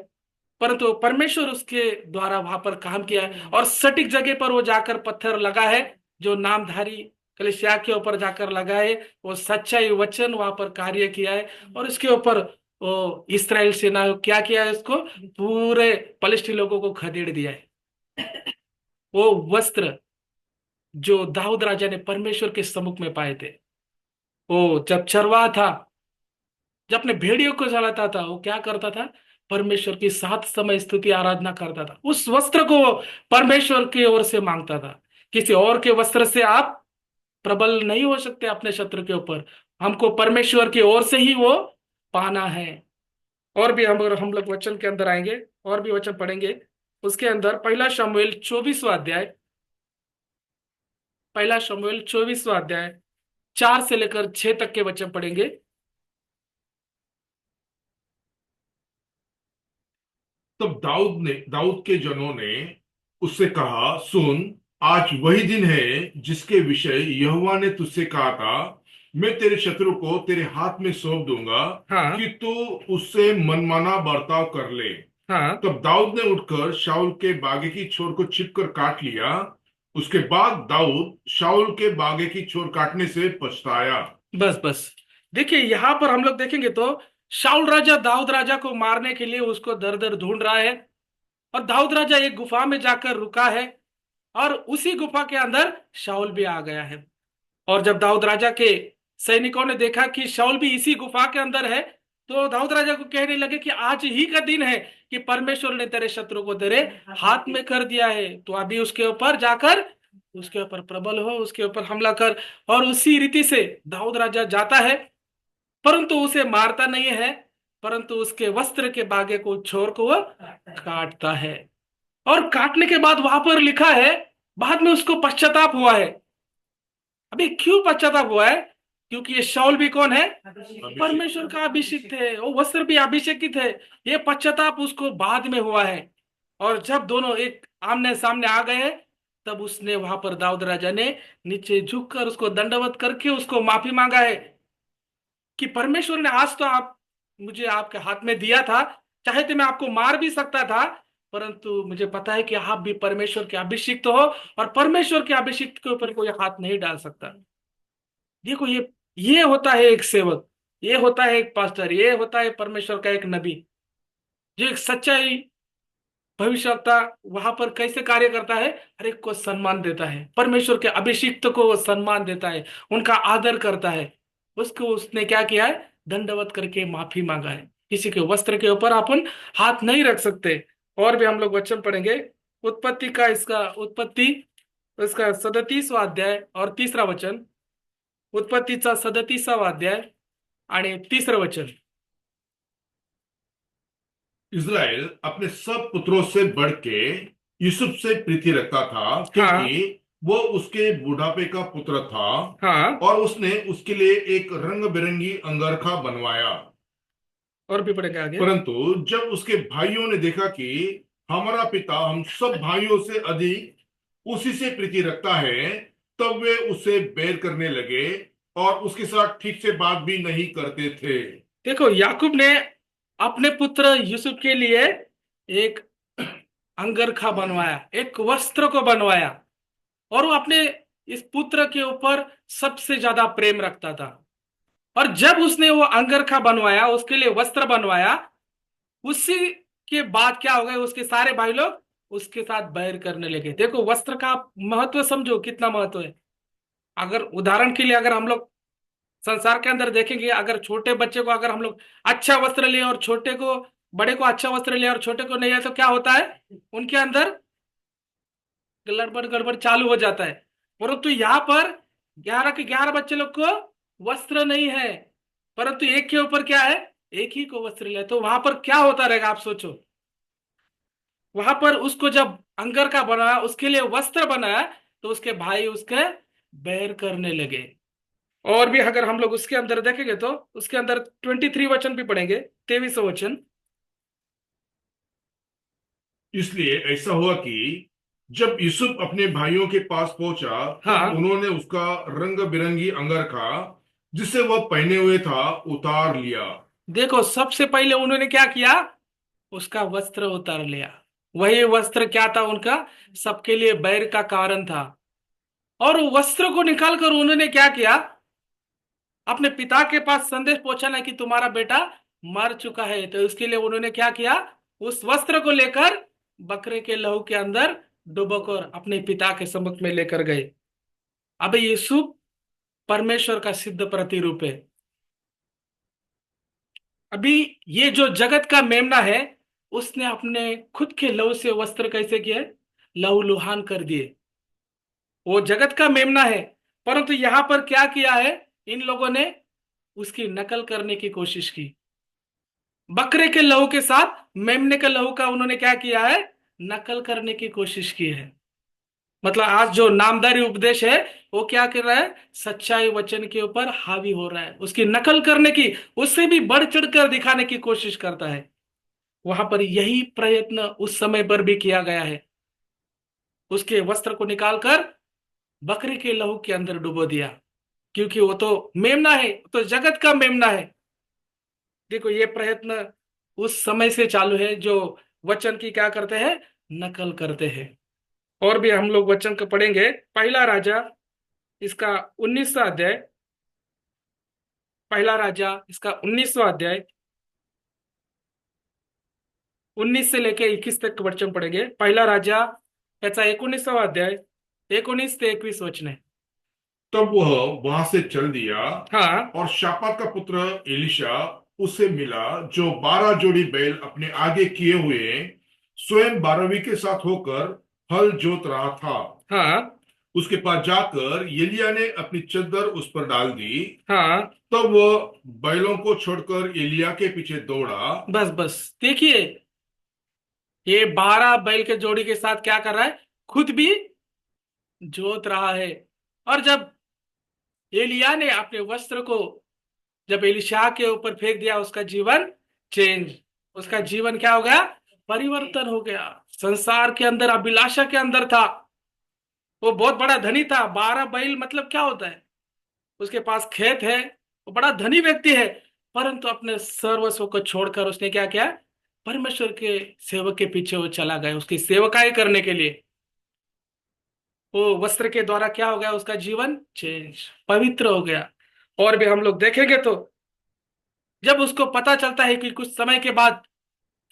परंतु परमेश्वर उसके द्वारा वहां पर काम किया है। और सटीक जगह पर वो जाकर पत्थर लगा है, जो नामधारी कलीसिया के ऊपर जाकर लगा है। वो सच्चाई वचन वहां पर कार्य किया है। और इसके ऊपर वो इस्राएल सेना ने क्या किया है? उसको पूरे पलिश्ती लोगों को खदेड़ दिया है। वो वस्त्र जो दाऊद राजा ने परमेश्वर के सम्मुख में पाए थे, वो जब चरवाहा था, जब अपने भेड़ियों को चलाता था, वो क्या करता था? परमेश्वर की 7 समय स्तुति आराधना करता था। उस वस्त्र को वो परमेश्वर की ओर से मांगता था। किसी और के वस्त्र से आप प्रबल नहीं हो सकते अपने शत्रु के ऊपर। हमको परमेश्वर की ओर से ही वो पाना है। और भी हम लोग वचन के अंदर आएंगे, और भी वचन पढ़ेंगे। उसके अंदर पहला शमूएल 24वां अध्याय, पहला शमूएल 24वां अध्याय 4 से लेकर 6 तक के वचन पढ़ेंगे। तब दाऊद के जनों ने उससे कहा, सुन, आज वही दिन है जिसके विषय यहोवा ने तुझसे कहा था, मैं तेरे शत्रु को तेरे हाथ में सौंप दूंगा हाँ। कि तू उससे मनमाना बर्ताव कर ले। हाँ। तब दाऊद ने उठकर शाऊल के बागे की छोर को छिपकर काट लिया। उसके बाद दाऊद शाऊल के बागे की छोर काटने से पछताया। बस बस, देखिए यहां पर हम लोग देखेंगे तो शाऊल राजा दाऊद राजा को मारने के लिए उसको दर दर ढूंढ रहा है। और दाऊद राजा एक गुफा में जाकर रुका है, और उसी गुफा के अंदर शाऊल भी आ गया है। और जब दाऊद राजा के सैनिकों ने देखा कि शाऊल भी इसी गुफा के अंदर है, तो दाऊद राजा को कहने लगे कि आज ही का दिन है कि परमेश्वर ने तेरे शत्रु को तेरे हाथ में कर दिया है, तो अभी उसके ऊपर जाकर उसके ऊपर प्रबल हो, उसके ऊपर हमला कर। और उसी रीति से दाऊद राजा जाता है, परंतु उसे मारता नहीं है, परंतु उसके वस्त्र के बागे को छोर को वह काटता है। और काटने के बाद वहां पर लिखा है, बाद में उसको पश्चाताप हुआ है। अभी क्यों पश्चाताप हुआ है? क्योंकि ये शाऊल भी कौन है? अभिषेक। परमेश्वर का अभिषेक थे, वो वस्त्र भी अभिषेकित है। ये पश्चाताप उसको बाद में हुआ है। और जब दोनों एक आमने सामने आ गए, तब उसने वहां पर दाऊद राजा ने नीचे झुककर उसको दंडवत करके उसको माफी मांगा है कि परमेश्वर ने आज तो आप मुझे आपके हाथ में दिया था, चाहे तो मैं आपको मार भी सकता था, परंतु मुझे पता है कि आप भी परमेश्वर के अभिषिक्त हो, और परमेश्वर के अभिषिक्त के ऊपर कोई हाथ नहीं डाल सकता। देखो ये होता है एक सेवक, ये होता है एक पास्टर, ये होता है परमेश्वर का एक नबी, जो एक सच्चाई भविष्यवक्ता वहां पर कैसे कार्य करता है? हर एक को सम्मान देता है, परमेश्वर के अभिषिक्त को वो सम्मान देता है, उनका आदर करता है। उसको उसने क्या किया है? दंडवत करके माफी मांगा है। किसी के वस्त्र के ऊपर अपन हाथ नहीं रख सकते। और भी हम लोग वचन पढ़ेंगे। उत्पत्ति का इसका उत्पत्ति इसका 37वां अध्याय और तीसरा वचन। उत्पत्तीचा 37वां अध्याय आणि तिसरं वचन। इज़राइल अपने सब पुत्रों से बढ़ के यूसुफ से प्रीति रखता था, क्योंकि हाँ। वो उसके बुढ़ापे का पुत्र था। हाँ। और उसने उसके लिए एक रंग बिरंगी अंगरखा बनवाया। और भी पढ़ेंगे आगे। परंतु जब उसके भाइयों ने देखा कि हमारा पिता हम सब भाइयों से अधिक उसी से प्रीति रखता है, तब वे उसे बैर करने लगे और उसके साथ ठीक से बात भी नहीं करते थे। देखो याकूब ने अपने पुत्र यूसुफ के लिए एक अंगरखा बनवाया, एक वस्त्र को बनवाया, और वो अपने इस पुत्र के ऊपर सबसे ज्यादा प्रेम रखता था। और जब उसने वो अंगरखा बनवाया, उसके लिए वस्त्र बनवाया, उसी के बाद क्या हो गया, उसके सारे भाई लोग उसके साथ बैर करने लगे। देखो वस्त्र का महत्व समझो, कितना महत्व है। अगर उदाहरण के लिए अगर हम लोग संसार के अंदर देखेंगे, अगर छोटे बच्चे को अगर हम लोग अच्छा वस्त्र ले और छोटे को, बड़े को अच्छा वस्त्र ले और छोटे को नहीं है, तो क्या होता है, उनके अंदर गड़बड़ गड़बड़ चालू हो जाता है। परंतु यहाँ पर 11 के 11 बच्चे लोग को वस्त्र नहीं है, परंतु एक के ऊपर क्या है, एक ही को वस्त्र लिया। तो वहां पर क्या होता रहेगा, आप सोचो। वहां पर उसको जब अंगर का बनाया, उसके लिए वस्त्र बनाया, तो उसके भाई उसके बैर करने लगे। और भी अगर हम लोग उसके अंदर देखेंगे तो उसके अंदर 23 वचन भी पढ़ेंगे, 23 वचन। इसलिए ऐसा हुआ कि जब यूसुफ अपने भाइयों के पास पहुंचा, तब हाँ, उन्होंने उसका रंग बिरंगी अंगरखा जिसे वह पहने हुए था उतार लिया। देखो सबसे पहले उन्होंने क्या किया, उसका वस्त्र उतार लिया। वही वस्त्र क्या था उनका, सबके लिए बैर का कारण था। और वस्त्र को निकालकर उन्होंने क्या किया, अपने पिता के पास संदेश पहुंचाना कि तुम्हारा बेटा मर चुका है। तो उसके लिए उन्होंने क्या किया, उस वस्त्र को लेकर बकरे के लहू के अंदर डुबोकर अपने पिता के सम्मुख में लेकर गए। अब यीशु परमेश्वर का सिद्ध प्रतिरूप है। अभी ये जो जगत का मेमना है, उसने अपने खुद के लहू से वस्त्र कैसे किए, लहूलुहान कर दिए। वो जगत का मेमना है, परंतु यहां पर क्या किया है, इन लोगों ने उसकी नकल करने की कोशिश की। बकरे के लहू के साथ मेमने के लहू का उन्होंने क्या किया है, नकल करने की कोशिश की है। मतलब आज जो नामधारी उपदेश है, वो क्या कर रहा है, सच्चाई वचन के ऊपर हावी हो रहा है, उसकी नकल करने की, उससे भी बढ़ चढ़ कर दिखाने की कोशिश करता है। वहां पर यही प्रयत्न उस समय पर भी किया गया है। उसके वस्त्र को निकालकर बकरे के लहू के अंदर डुबो दिया, क्योंकि वो तो मेमना है, तो जगत का मेमना है। देखो ये प्रयत्न उस समय से चालू है, जो वचन की क्या करते हैं, नकल करते हैं। और भी हम लोग वचन को पढ़ेंगे, पहला राजा इसका 19वां अध्याय, पहला राजा इसका 19वां अध्याय, 19 से लेके 21 तक के वचन पढ़ेंगे। पहला राजा याचा 19वां अध्याय, 19 से 21 वचन है। तब वह वहां से चल दिया, हाँ, और शापात का पुत्र एलिशा उससे मिला, जो 12 जोड़ी बैल अपने आगे किए हुए स्वयं 12वीं के साथ होकर हल जोत रहा था। हाँ, उसके पास जाकर एलिय्याह ने अपनी चद्दर उस पर डाल दी। हाँ, तब वह बैलों को छोड़कर एलिय्याह के पीछे दौड़ा। बस बस देखिए, ये 12 बैल के जोड़ी के साथ क्या कर रहा है, खुद भी जोत रहा है। और जब एलिय्याह ने अपने वस्त्र को जब एलीशा के ऊपर फेंक दिया, उसका जीवन चेंज, उसका जीवन क्या हो गया, परिवर्तन हो गया। संसार के अंदर अभिलाषा के अंदर था, वो बहुत बड़ा धनी था। 12 बैल मतलब क्या होता है, उसके पास खेत है, वो बड़ा धनी व्यक्ति है। परंतु अपने सर्वस्व को छोड़कर उसने क्या किया, परमेश्वर के सेवक के पीछे वो चला गया, उसकी सेवकाई करने के लिए। वो वस्त्र के द्वारा क्या हो गया, उसका जीवन चेंज, पवित्र हो गया। और भी हम लोग देखेंगे तो जब उसको पता चलता है कि कुछ समय के बाद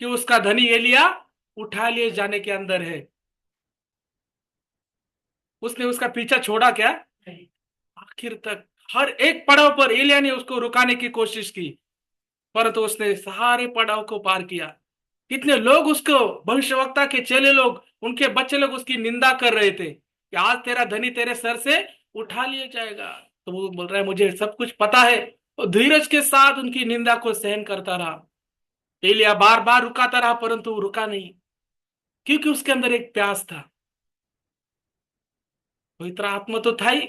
कि उसका धनी एलिया उठा लिए जाने के अंदर है, उसने उसका पीछा छोड़ा क्या, नहीं। आखिर तक हर एक पड़ाव पर एलिया ने उसको रुकाने की कोशिश की, परंतु उसने सारे पड़ाव को पार किया। कितने लोग उसको, भविष्यवक्ता के चेले लोग, उनके बच्चे लोग उसकी निंदा कर रहे थे कि आज तेरा धनी तेरे सर से उठा लिया जाएगा। तो वो बोल रहा है मुझे सब कुछ पता है, और धीरज के साथ उनकी निंदा को सहन करता रहा। एलिया बार बार रुकाता रहा, परंतु वो रुका नहीं, क्योंकि उसके अंदर एक प्यास था। पवित्र आत्मा तो था ही,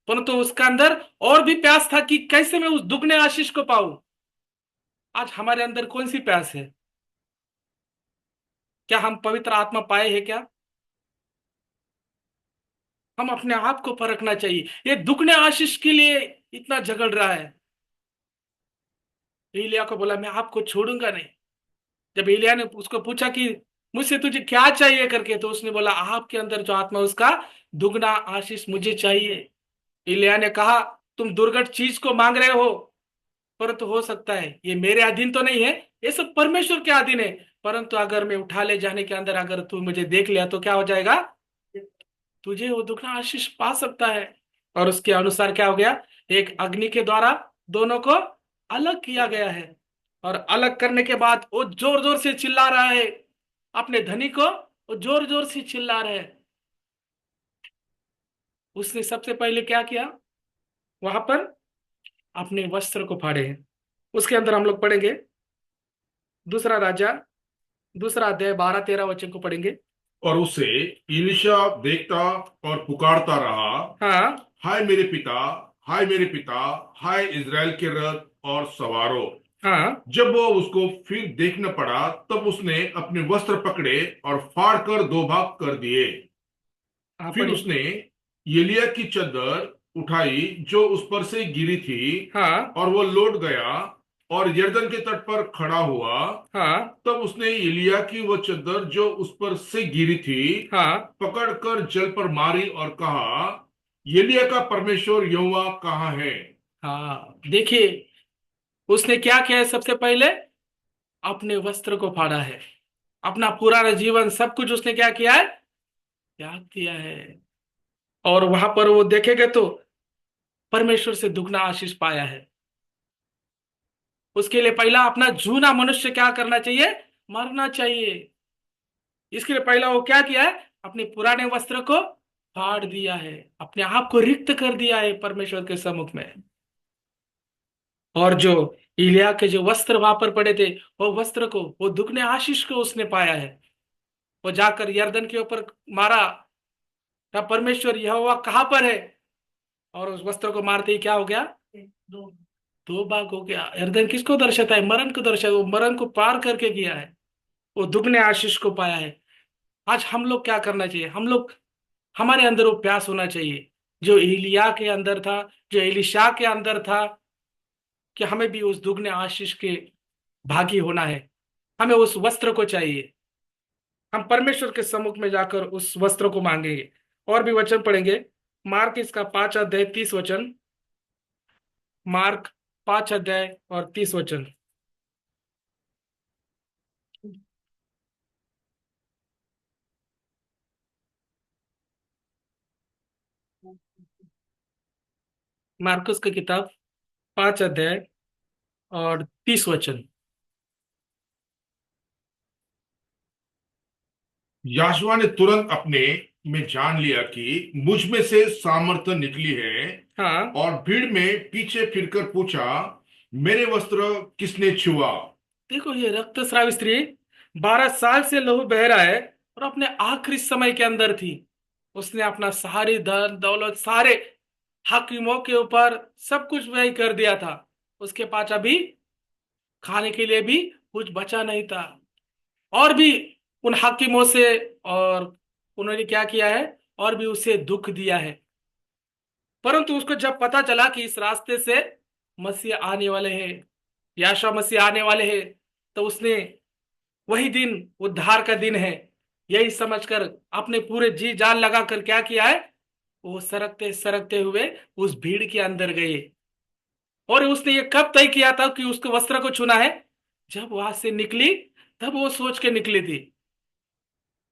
परंतु उसका अंदर और भी प्यास था कि कैसे मैं उस दुगने आशीष को पाऊं। आज हमारे अंदर कौन सी प्यास है, क्या हम पवित्र आत्मा पाए हैं क्या। हम अपने आप को परखना चाहिए, ये दुगने आशीष के लिए इतना झगड़ रहा है। एलिया को बोला मैं आपको छोड़ूंगा नहीं। जब एलिया ने उसको पूछा कि मुझसे तुझे क्या चाहिए करके। तो उसने बोला, आपके अंदर जो आत्मा है, उसका दुगना आशीष मुझे चाहिए। इलिया ने कहा, तुम दुर्घट चीज को मांग रहे हो, परंतु हो सकता है ये मेरे अधीन तो नहीं है, ये सब परमेश्वर के अधीन है। परंतु अगर मैं उठा ले जाने के अंदर अगर तू मुझे देख लिया तो क्या हो जाएगा, तुझे वो दुगना आशीष पा सकता है। और उसके अनुसार क्या हो गया, एक अग्नि के द्वारा दोनों को अलग किया गया है। और अलग करने के बाद वो जोर जोर से चिल्ला रहा है अपने धनी को, वो जोर जोर से चिल्ला रहे हैं। उसने सबसे पहले क्या किया, वहां पर अपने वस्त्र को फाड़े हैं। उसके अंदर हम लोग पढ़ेंगे दूसरा राजा, दूसरा अध्याय 12-13 वचन को पढ़ेंगे। और उसे एलीशा देखता और पुकारता रहा, हाँ। हाय मेरे पिता, हाय मेरे पिता, हाय इज़राइल के रथ और सवारों। हाँ। जब वो उसको फिर देखने पड़ा, तब उसने अपने वस्त्र पकड़े और फाड़ कर दो भाग कर दिए। हाँ, फिर पढ़िए। उसने एलिय्याह की चद्दर उठाई जो उस पर से गिरी थी, हाँ। और वो लौट गया और यरदन के तट पर खड़ा हुआ। हाँ। तब उसने एलिय्याह की वो चद्दर जो उस पर से गिरी थी हाँ। पकड़कर जल पर मारी और कहा, एलिय्याह का परमेश्वर यहोवा कहाँ है? हाँ, देखिए, उसने क्या किया है, सबसे पहले अपने वस्त्र को फाड़ा है। अपना पुराना जीवन सब कुछ उसने क्या किया है, त्याग दिया है। और वहां पर वो देखेंगे तो परमेश्वर से दुगना आशीष पाया है। उसके लिए पहला अपना जूना मनुष्य क्या करना चाहिए, मरना चाहिए। इसके लिए पहला वो क्या किया है, अपने पुराने वस्त्र को फाड़ दिया है, अपने आप को रिक्त कर दिया है परमेश्वर के सम्मुख में। और जो इलिया के जो वस्त्र वहां पर पड़े थे, वो वस्त्र को, वो दुगने आशीष को उसने पाया है। वो जाकर यरदन के ऊपर मारा, कहा परमेश्वर यहोवा कहाँ पर है। और उस वस्त्र को मारते ही क्या हो गया, दो दो भाग हो गया। यरदन किसको दर्शाता है, मरण को दर्शाता है। वो मरण को पार करके गया है, वो दुगने आशीष को पाया है। आज हम लोग क्या करना चाहिए, हम लोग, हमारे अंदर वो प्यास होना चाहिए जो एलिया के अंदर था, जो एलिशा के अंदर था, कि हमें भी उस दुगने आशीष के भागी होना है। हमें उस वस्त्र को चाहिए। हम परमेश्वर के सम्मुख में जाकर उस वस्त्र को मांगेंगे। और भी वचन पढ़ेंगे, मार्क इसका 5 अध्याय 30 वचन। मार्क 5 अध्याय और 30 वचन। मार्कुस की किताब 5 अध्याय और 30 वचन। याशुआ ने तुरंत अपने में जान लिया कि मुझ में से सामर्थ्य निकली है, हाँ, और भीड़ में पीछे फिरकर पूछा, मेरे वस्त्र किसने छुआ? देखो, ये रक्तस्रावी स्त्री 12 साल से लहू बह रहा है, और अपने आखिरी समय के अंदर थी। उसने अपना सारी धन दौलत, सारे हाकिमों के ऊपर सब कुछ व्यय कर दिया था। उसके पास अभी खाने के लिए भी कुछ बचा नहीं था। और भी उन हाकिमों से, और उन्होंने क्या किया है, और भी उसे दुख दिया है। परंतु उसको जब पता चला कि इस रास्ते से मसीह आने वाले हैं, याशा मसीह आने वाले हैं, तो उसने वही दिन उद्धार का दिन है यही समझकर अपने पूरे जी जान लगाकर क्या किया है, वो सरकते सरकते हुए उस भीड़ के अंदर गए। और उसने ये कब तय किया था कि उसके वस्त्र को छूना है, जब वहां से निकली, तब वो सोच के निकली थी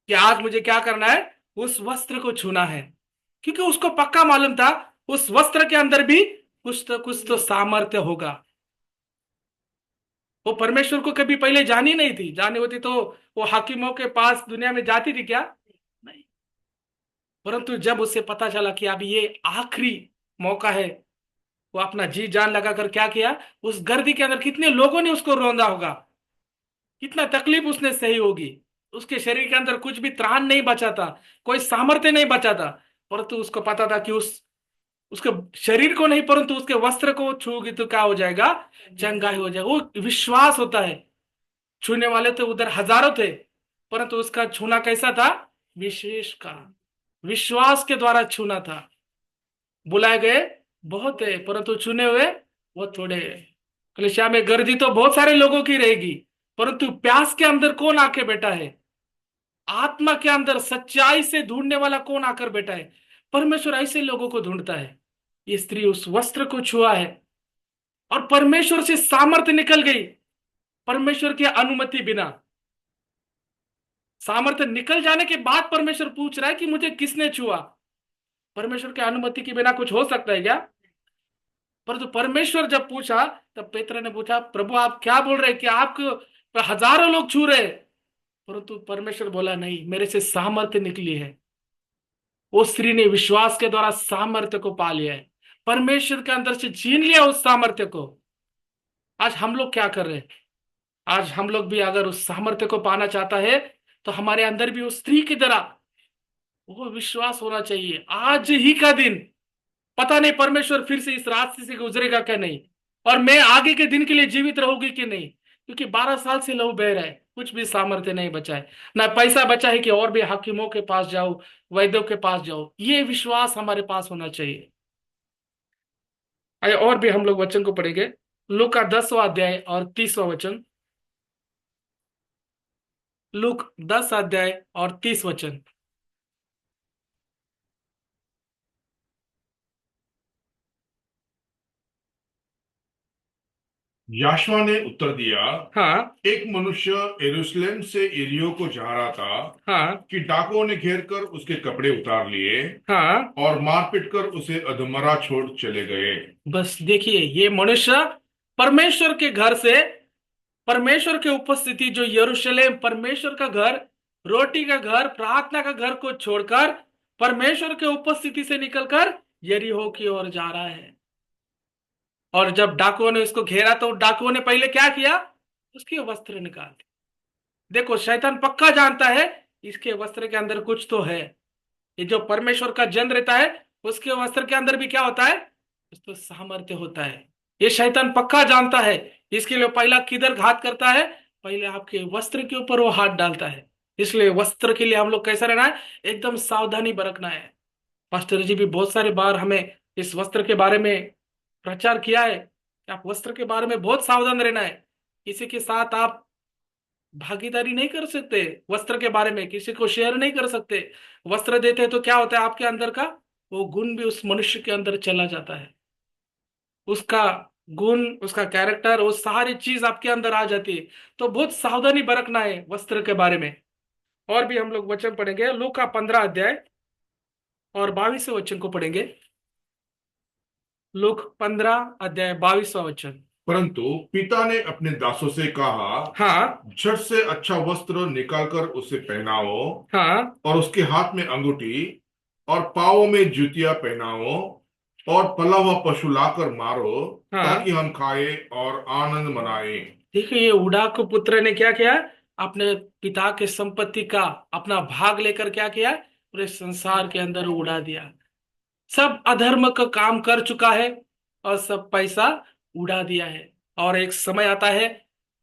कि आज मुझे क्या करना है, उस वस्त्र को छूना है। क्योंकि उसको पक्का मालूम था उस वस्त्र के अंदर भी कुछ तो सामर्थ्य होगा। वो परमेश्वर को कभी पहले जानी नहीं थी, जानी होती तो वो हाकिमों के पास दुनिया में जाती थी क्या, नहीं। परंतु जब उसे पता चला कि अब ये आखिरी मौका है, वो अपना जी जान लगाकर क्या किया, उस गर्दी के अंदर कितने लोगों ने उसको रौंदा होगा, कितना तकलीफ उसने सही होगी। उसके शरीर के अंदर कुछ भी त्राण नहीं बचा था, कोई सामर्थ्य नहीं बचा था। परंतु उसको पता था कि उसके शरीर को नहीं, परंतु उसके वस्त्र को छूगी तो क्या हो जाएगा, चंगाई हो जाएगा। वो विश्वास होता है। छूने वाले तो उधर हजारों थे, परंतु उसका छूना कैसा था, विशेष का, विश्वास के द्वारा छूना था। बुलाए गए बहुत है, परंतु चुने हुए वो थोड़े हैं। कलीसिया में गर्दी तो बहुत सारे लोगों की रहेगी, परंतु प्यास के अंदर कौन आके बैठा है, आत्मा के अंदर सच्चाई से ढूंढने वाला कौन आकर बैठा है? परमेश्वर ऐसे लोगों को ढूंढता है। ये स्त्री उस वस्त्र को छुआ है और परमेश्वर से सामर्थ्य निकल गई, परमेश्वर की अनुमति बिना। सामर्थ्य निकल जाने के बाद परमेश्वर पूछ रहा है कि मुझे किसने छुआ। परमेश्वर की अनुमति के बिना कुछ हो सकता है क्या? परंतु परमेश्वर जब पूछा, तब पेत्र ने पूछा, प्रभु आप क्या बोल रहे हैं कि आपको हजारों लोग छू रहे हैं? परंतु परमेश्वर बोला, नहीं, मेरे से सामर्थ्य निकली है। वो स्त्री ने विश्वास के द्वारा सामर्थ्य को पा लिया है, परमेश्वर के अंदर से छीन लिया उस सामर्थ्य को। आज हम लोग क्या कर रहे हैं? आज हम लोग भी अगर उस सामर्थ्य को पाना चाहता है, तो हमारे अंदर भी उस स्त्री की तरह वो विश्वास होना चाहिए। आज ही का दिन, पता नहीं परमेश्वर फिर से इस रास्ते से गुजरेगा क्या नहीं, और मैं आगे के दिन के लिए जीवित रहूंगी कि नहीं। क्योंकि 12 साल से लहू बह रहा है, कुछ भी सामर्थ्य नहीं बचा है, ना पैसा बचा है कि और भी हकीमों के पास जाओ, वैद्यों के पास जाओ। ये विश्वास हमारे पास होना चाहिए। आइए और भी हम लोग वचन को पढ़ेंगे। लूका 10वां अध्याय और 30वां वचन। लूक 10 अध्याय और 30 वचन। याशवा ने उत्तर दिया, हाँ, एक मनुष्य यरूशलेम से यरीहो को जा रहा था हाँ, कि डाकुओं ने घेर कर उसके कपड़े उतार लिए हाँ। और मारपीट कर उसे अधमरा छोड़ चले गए। बस देखिए, ये मनुष्य परमेश्वर के घर से, परमेश्वर की उपस्थिति जो यरूशलेम, परमेश्वर का घर, रोटी का घर, प्रार्थना का घर को छोड़कर परमेश्वर के उपस्थिति से निकलकर यरीहो की ओर जा रहा है। और जब डाकुओं ने उसको घेरा, तो डाकुओं ने पहले क्या किया? उसके वस्त्र निकाल दिए। देखो, शैतान पक्का जानता है इसके वस्त्र के अंदर कुछ तो है। ये जो परमेश्वर का जन रहता है, उसके वस्त्र के अंदर भी क्या होता है? कुछ तो सामर्थ्य होता है। ये शैतान पक्का जानता है। इसके लिए पहला किधर घात करता है? पहले आपके वस्त्र के ऊपर वो हाथ डालता है। इसलिए वस्त्र के लिए हम लोग कैसा रहना है? एकदम सावधानी बरतना है। पास्टर जी भी बहुत सारे बार हमें इस वस्त्र के बारे में प्रचार किया है कि आप वस्त्र के बारे में बहुत सावधान रहना है। किसी के साथ आप भागीदारी नहीं कर सकते, वस्त्र के बारे में किसी को शेयर नहीं कर सकते। वस्त्र देते हैं तो क्या होता है? आपके अंदर का वो गुण भी उस मनुष्य के अंदर चला जाता है। उसका गुण, उसका कैरेक्टर, वो सारी चीज आपके अंदर आ जाती है। तो बहुत सावधानी बरतना है वस्त्र के बारे में। और भी हम लोग वचन पढ़ेंगे। लूका 15 अध्याय और 22वें वचन को पढ़ेंगे। लूक 15 अध्याय 22वां वचन। परंतु पिता ने अपने दासों से कहा, हाँ, झट से अच्छा वस्त्र निकालकर उसे पहनाओ हाँ, और उसके हाथ में अंगूठी और पाँवों में जूतियां पहनाओ और पला हुआ पशु लाकर मारो, ताकि हाँ। हम खाए और आनंद मनाएं। देखिए, ये उड़ाक पुत्र ने क्या किया? अपने पिता के संपत्ति का अपना भाग लेकर क्या किया? पूरे संसार के अंदर उड़ा दिया। सब अधर्म का काम कर चुका है और सब पैसा उड़ा दिया है। और एक समय आता है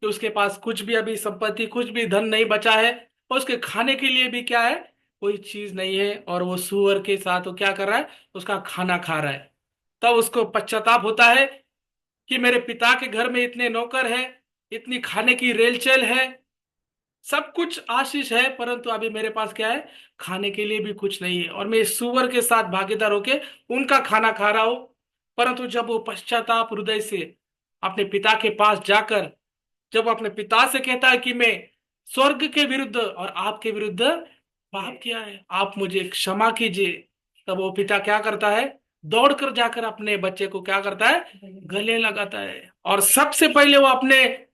कि उसके पास कुछ भी अभी संपत्ति, कुछ भी धन नहीं बचा है, और उसके खाने के लिए भी क्या है? कोई चीज नहीं है। और वो सुअर के साथ वो क्या कर रहा है? उसका खाना खा रहा है। तब उसको पश्चाताप होता है कि मेरे पिता के घर में इतने नौकर है, इतनी खाने की रेलचेल है, सब कुछ आशीष है, परंतु अभी मेरे पास क्या है? खाने के लिए भी कुछ नहीं है, और मैं इस सुअर के साथ भागीदार होके उनका खाना खा रहा हूं। परंतु जब वो पश्चाताप हृदय से अपने पिता के पास जाकर, जब वो अपने पिता से कहता है कि मैं स्वर्ग के विरुद्ध और आपके विरुद्ध पाप किया है, आप मुझे क्षमा कीजिए, तब वो पिता क्या करता है? दौड़कर जाकर अपने बच्चे को क्या करता है? गले लगाता है। और सबसे पहले वो अपने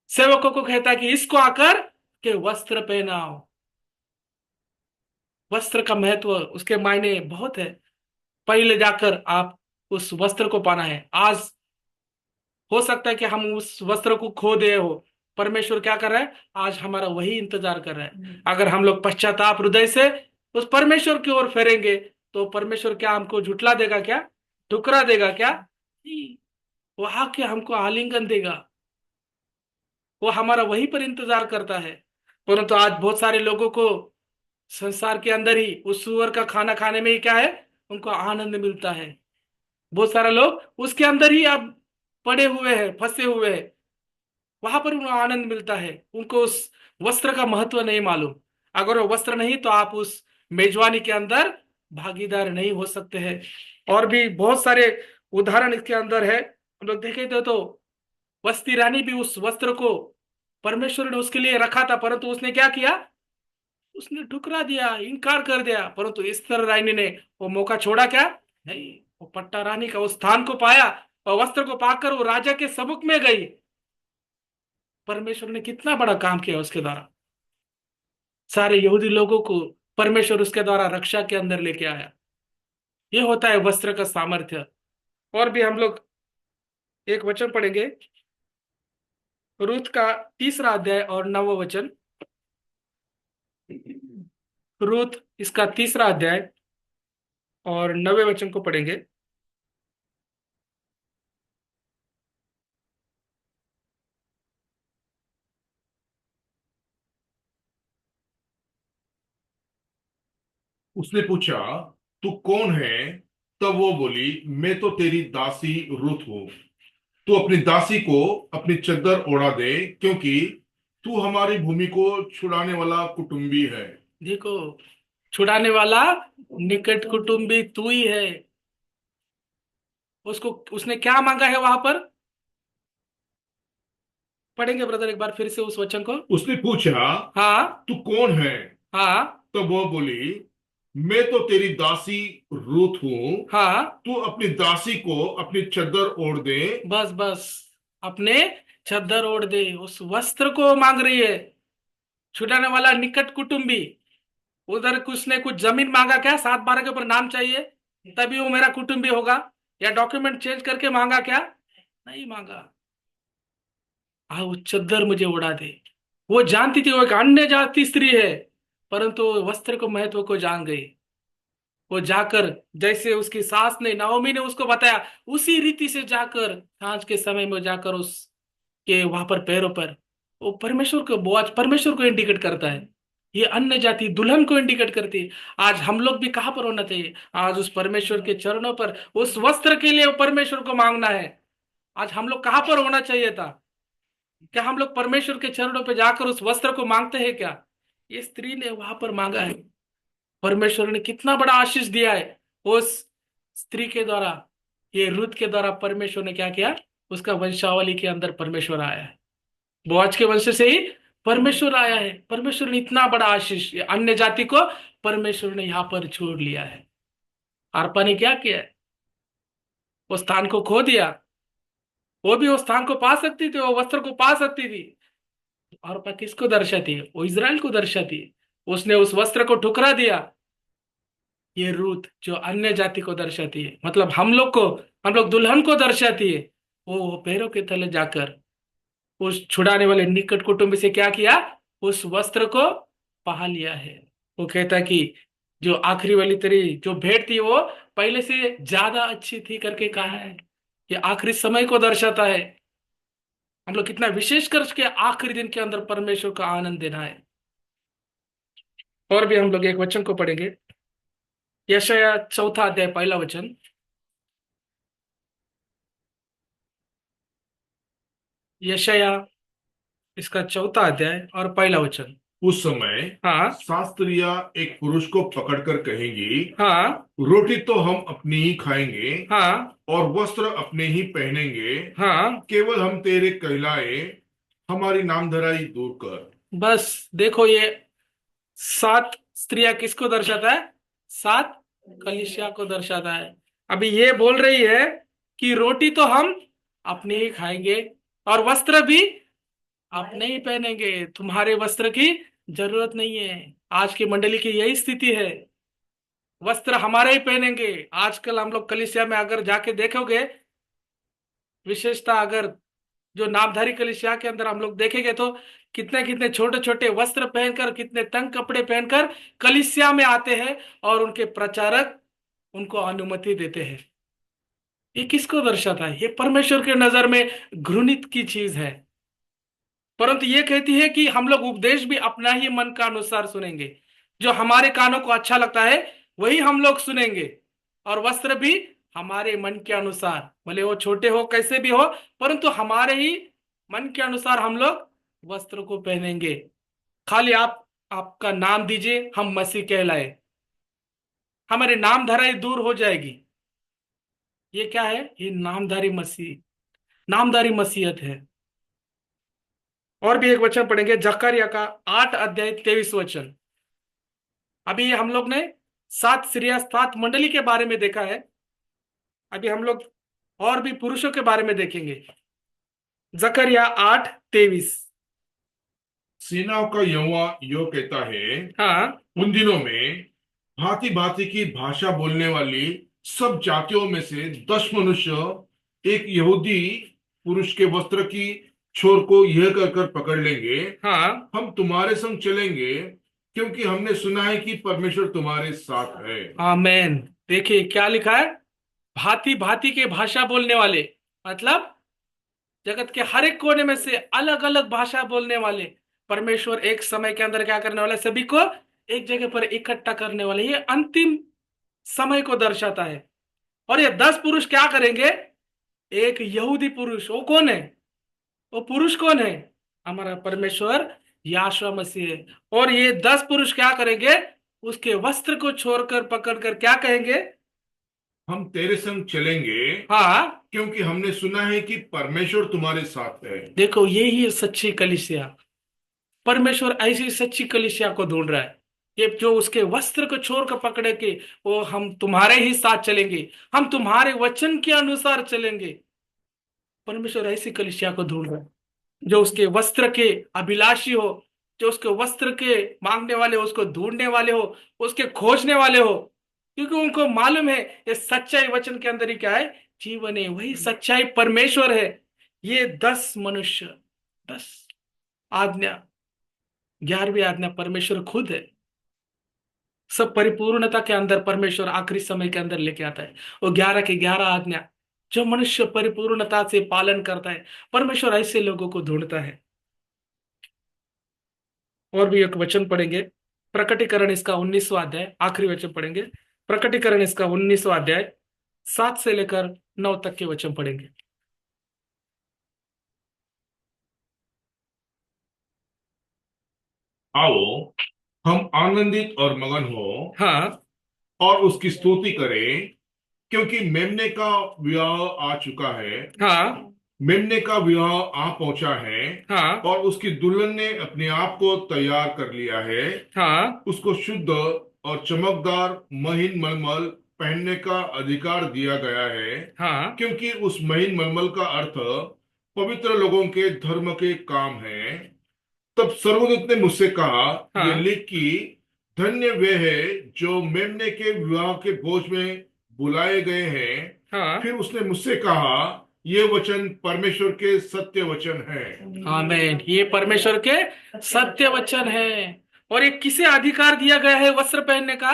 सेवकों को कहता है कि इसको आकर के वस्त्र पहनाओ। वस्त्र का महत्व, उसके मायने बहुत है। पहले जाकर आप उस वस्त्र को पाना है। आज हो सकता है कि हम उस वस्त्र को खो दे हो। परमेश्वर क्या कर रहा है? आज हमारा वही इंतजार कर रहा है। अगर हम लोग पश्चाताप हृदय से उस परमेश्वर की ओर फेरेंगे, तो परमेश्वर क्या हमको झुटला देगा क्या? ठुकरा देगा क्या? नहीं। वो आके हमको आलिंगन देगा। वो हमारा वहीं पर इंतजार करता है। परंतु आज बहुत सारे लोगों को संसार के अंदर ही उस सुअर का खाना खाने में ही क्या है? उनको आनंद मिलता है। बहुत सारे लोग उसके अंदर ही अब पड़े हुए हैं, फंसे हुए हैं। वहां पर उन्हें आनंद मिलता है, उनको उस वस्त्र का महत्व नहीं मालूम। अगर वो वस्त्र नहीं तो आप उस मेजबानी के अंदर भागीदार नहीं हो सकते हैं। और भी बहुत सारे उदाहरण इसके अंदर है, हम लोग देखे तो वस्ती रानी भी उस वस्त्र को परमेश्वर ने उसके लिए रखा था, परंतु उसने क्या किया, उसने ठुकरा दिया, इनकार कर दिया। परंतु इस्तर रानी ने वो मौका छोड़ा क्या, नहीं, वो पट्टा रानी का उस स्थान को पाया और वस्त्र को पाकर वो राजा के सम्मुख में गई। परमेश्वर ने कितना बड़ा काम किया उसके द्वारा, सारे यहूदी लोगों को परमेश्वर उसके द्वारा रक्षा के अंदर लेके आया। ये होता है वस्त्र का सामर्थ्य। और भी हम लोग एक वचन पढ़ेंगे, रूत का 3रा अध्याय और 9वां वचन। रूत इसका 3रा अध्याय और 9वें वचन को पढ़ेंगे। उसने पूछा, तू कौन है? तब वो बोली, मैं तो तेरी दासी रुत हूँ। तू अपनी दासी को अपनी चद्दर ओढ़ा दे, क्योंकि तू हमारी भूमि को छुड़ाने वाला कुटुंबी है। देखो, छुड़ाने वाला निकट कुटुंबी तू ही है। उसको उसने क्या मांगा है वहां पर, पढ़ेंगे ब्रदर एक बार फिर से उस वचन को। उसने पूछा, हाँ। तू कौन है? हाँ। तब वो बोली, मैं तो तेरी दासी रूथ हूँ। हाँ। तू अपनी दासी को अपनी चद्दर ओढ़ दे। बस बस, अपने चद्दर ओढ़ दे, उस वस्त्र को मांग रही है। छुड़ाने वाला निकट कुटुंबी, उधर कुछ ने कुछ जमीन मांगा क्या, 7/12 के ऊपर नाम चाहिए तभी वो मेरा कुटुंबी होगा, या डॉक्यूमेंट चेंज करके मांगा क्या, नहीं मांगा। वो चद्दर मुझे उड़ा दे। वो जानती थी वो एक अन्य जाति स्त्री है, परंतु वो वस्त्र को महत्व को जान गई। वो जाकर, जैसे उसकी सास ने, नाओमी ने उसको बताया, उसी रीति से जाकर सांझ के समय में जाकर उसके वहां पर पैरों पर, वो परमेश्वर को, वो आज परमेश्वर को इंडिकेट करता है। ये अन्य जाति दुल्हन को इंडिकेट करती है। आज हम लोग भी कहाँ पर होना चाहिए, आज उस परमेश्वर के चरणों पर, उस वस्त्र के लिए वो परमेश्वर को मांगना है। आज हम लोग कहाँ पर होना चाहिए था, क्या हम लोग परमेश्वर के चरणों पर जाकर उस वस्त्र को मांगते हैं क्या, ये स्त्री ने वहां पर मांगा है। परमेश्वर ने कितना बड़ा आशीष दिया है उस स्त्री के द्वारा। ये रुत के द्वारा परमेश्वर ने क्या किया, उसका वंशावली के अंदर परमेश्वर आया है। बोआज के वंश से ही परमेश्वर आया है। परमेश्वर ने इतना बड़ा आशीष, ये अन्य जाति को परमेश्वर ने यहाँ पर छोड़ लिया है। आरपा ने क्या किया है, उस स्थान को खो दिया। वो भी उस स्थान को पा सकती थी, वो वस्त्र को पा सकती थी। आरपा किसको दर्शाती है, वो इज़राइल को दर्शाती है। उसने उस वस्त्र को ठुकरा दिया। ये रूत जो अन्य जाति को दर्शाती है, मतलब हम लोग को, हम लोग दुल्हन को दर्शाती है। वो पैरों के तले जाकर उस छुड़ाने वाले निकट कुटुंब से क्या किया, उस वस्त्र को पहा लिया है। वो कहता कि जो आखिरी वाली तेरी जो भेंट थी वो पहले से ज्यादा अच्छी थी करके कहा है। ये आखिरी समय को दर्शाता है। हम लोग कितना विशेष करके आखिरी दिन के अंदर परमेश्वर का आनंद देना है। और भी हम लोग एक वचन को पढ़ेंगे, यशायाह 4 अध्याय 1 वचन। यशायाह इसका 4 अध्याय और 1 वचन। उस समय हाँ। शास्त्रियाँ एक पुरुष को पकड़कर कहेंगी, हाँ। रोटी तो हम अपनी ही खाएंगे हाँ। और वस्त्र अपने ही पहनेंगे। हाँ। केवल हम तेरे कहलाए, हमारी नामधराई दूर कर। बस देखो, ये 7 स्त्रियां किसको दर्शाता है, 7 कलीसिया को दर्शाता है। अभी ये बोल रही है कि रोटी तो हम अपने ही खाएंगे और वस्त्र भी अपने ही पहनेंगे, तुम्हारे वस्त्र की जरूरत नहीं है। आज की मंडली की यही स्थिति है, वस्त्र हमारे ही पहनेंगे। आजकल हम लोग कलीसिया में अगर जाके देखोगे, विशेषता अगर जो नामधारी कलीसिया के अंदर हम लोग देखेंगे तो कितने कितने छोटे छोटे वस्त्र पहनकर, कितने तंग कपड़े पहनकर कलीसिया में आते हैं और उनके प्रचारक उनको अनुमति देते हैं। ये किसको दर्शाता है, ये परमेश्वर के नजर में घृणित की चीज है। परंतु ये कहती है कि हम लोग उपदेश भी अपना ही मन का अनुसार सुनेंगे, जो हमारे कानों को अच्छा लगता है वही हम लोग सुनेंगे। और वस्त्र भी हमारे मन के अनुसार, भले वो छोटे हो कैसे भी हो, परंतु हमारे ही मन के अनुसार हम लोग वस्त्र को पहनेंगे। खाली आप आपका नाम दीजिए, हम मसीह कहलाए, हमारी नामधराई दूर हो जाएगी। ये क्या है? ये नामधारी मसीह, नामधारी मसीहत है। और भी एक वचन पढ़ेंगे, जकरिया का 8 अध्याय 23 वचन। अभी हम लोग ने 7 सीरिया 7 मंडली के बारे में देखा है। अभी हम लोग और भी पुरुषों के बारे में देखेंगे। जकरिया 8:23। सेनाओं का यहोवा यो कहता है, हाँ। उन दिनों में भांति भांति की भाषा बोलने वाली सब जातियों में से 10 मनुष्य एक यहूदी पुरुष के वस्त्र की छोर को यह कहकर पकड़ लेंगे, हाँ। हम तुम्हारे संग चलेंगे, क्योंकि हमने सुना है कि परमेश्वर तुम्हारे साथ है। आमेन। देखिए क्या लिखा है, भांति भांति के भाषा बोलने वाले, मतलब जगत के हर एक कोने में से अलग अलग भाषा बोलने वाले। परमेश्वर एक समय के अंदर क्या करने वाला है? सभी को एक जगह पर इकट्ठा करने वाले। ये अंतिम समय को दर्शाता है। और ये 10 पुरुष क्या करेंगे? एक यहूदी पुरुष, वो कौन है? वो पुरुष कौन है? हमारा परमेश्वर यीशु मसीह है। और ये 10 पुरुष क्या करेंगे? उसके वस्त्र को छोड़कर पकड़कर क्या कहेंगे? हम तेरे संग चलेंगे, हाँ। क्योंकि हमने सुना है कि परमेश्वर तुम्हारे साथ है। देखो यही है सच्ची कलीसिया। परमेश्वर ऐसी सच्ची कलीसिया को ढूंढ रहा है। ये जो उसके वस्त्र को छोड़ कर पकड़े के, वो हम तुम्हारे ही साथ चलेंगे, हम तुम्हारे वचन के अनुसार चलेंगे। परमेश्वर ऐसी कलीसिया को ढूंढ रहा है जो उसके वस्त्र के अभिलाषी हो, जो उसके वस्त्र के मांगने वाले हो, उसको ढूंढने वाले हो, उसके खोजने वाले हो। क्योंकि उनको मालूम है ये सच्चाई वचन के अंदर ही क्या है? जीवन है। वही सच्चाई परमेश्वर है। ये 10 मनुष्य, 10 आज्ञा, 11वीं आज्ञा परमेश्वर खुद है। सब परिपूर्णता के अंदर परमेश्वर आखिरी समय के अंदर लेके आता है। वो 11 की 11 आज्ञा जो मनुष्य परिपूर्णता से पालन करता है, परमेश्वर ऐसे लोगों को ढूंढता है। और भी एक वचन पढ़ेंगे, प्रकटीकरण इसका 19वां अध्याय, आखिरी वचन पढ़ेंगे। प्रकटीकरण इसका 19वां अध्याय 7 से लेकर 9 तक के वचन पढ़ेंगे। आओ, हम आनंदित और मगन हो हाँ। और उसकी स्तुति करें, क्योंकि मेमने का विवाह आ चुका है। हाँ। मेमने का विवाह आ पहुंचा है, हाँ। और उसकी दुल्हन ने अपने आप को तैयार कर लिया है। हाँ। उसको शुद्ध और चमकदार महीन मलमल पहनने का अधिकार दिया गया है, हाँ। क्योंकि उस महीन मलमल का अर्थ पवित्र लोगों के धर्म के काम है। तब सर्वदूत ने मुझसे कहा, यह हाँ। लिख कि धन्य वे हैं जो मेमने के विवाह के भोज में बुलाए गए हैं। हाँ। फिर उसने मुझसे कहा, ये वचन परमेश्वर के सत्य वचन है। आमेन। ये परमेश्वर के सत्य वचन है। और ये किसे अधिकार दिया गया है वस्त्र पहनने का?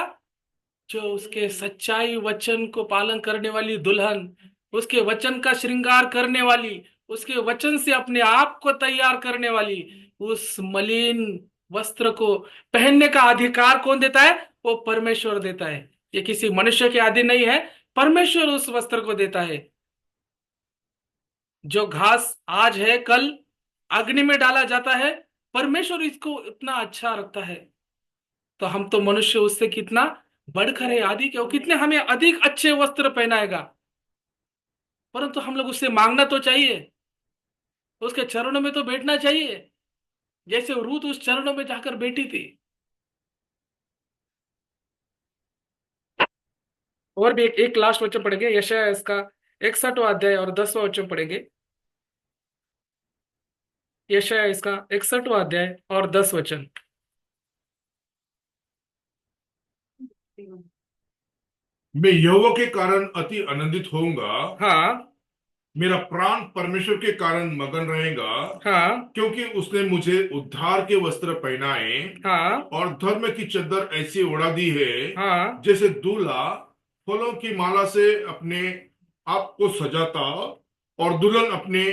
जो उसके सच्चाई वचन को पालन करने वाली दुल्हन, उसके वचन का श्रृंगार करने वाली, उसके वचन से अपने आप को तैयार करने वाली, उस मलिन वस्त्र को पहनने का अधिकार कौन देता है? वो परमेश्वर देता है। ये किसी मनुष्य के अधीन नहीं है। परमेश्वर उस वस्त्र को देता है। जो घास आज है कल अग्नि में डाला जाता है, परमेश्वर इसको इतना अच्छा रखता है। तो हम तो मनुष्य उससे कितना बढ़कर है, अधिक है। वो कितने हमें अधिक अच्छे वस्त्र पहनाएगा। परंतु हम लोग उससे मांगना तो चाहिए, उसके चरणों में तो बैठना चाहिए, जैसे रूत उस चरणों में जाकर बैठी थी। और भी एक लास्ट वचन पढ़ेंगे, यशायाह इसका 61वां अध्याय और 10वां वचन पढ़ेंगे। यशायाह इसका 61वां अध्याय और 10 वचन। मैं यहोवा के कारण अति आनंदित होऊंगा, हाँ। मेरा प्राण परमेश्वर के कारण मगन रहेगा, हाँ। क्योंकि उसने मुझे उद्धार के वस्त्र पहनाए हाँ। और धर्म की चद्दर ऐसी ओढ़ा दी है, हाँ। जैसे दूल्हा फलों की माला से अपने आप को सजाता और दुल्हन अपने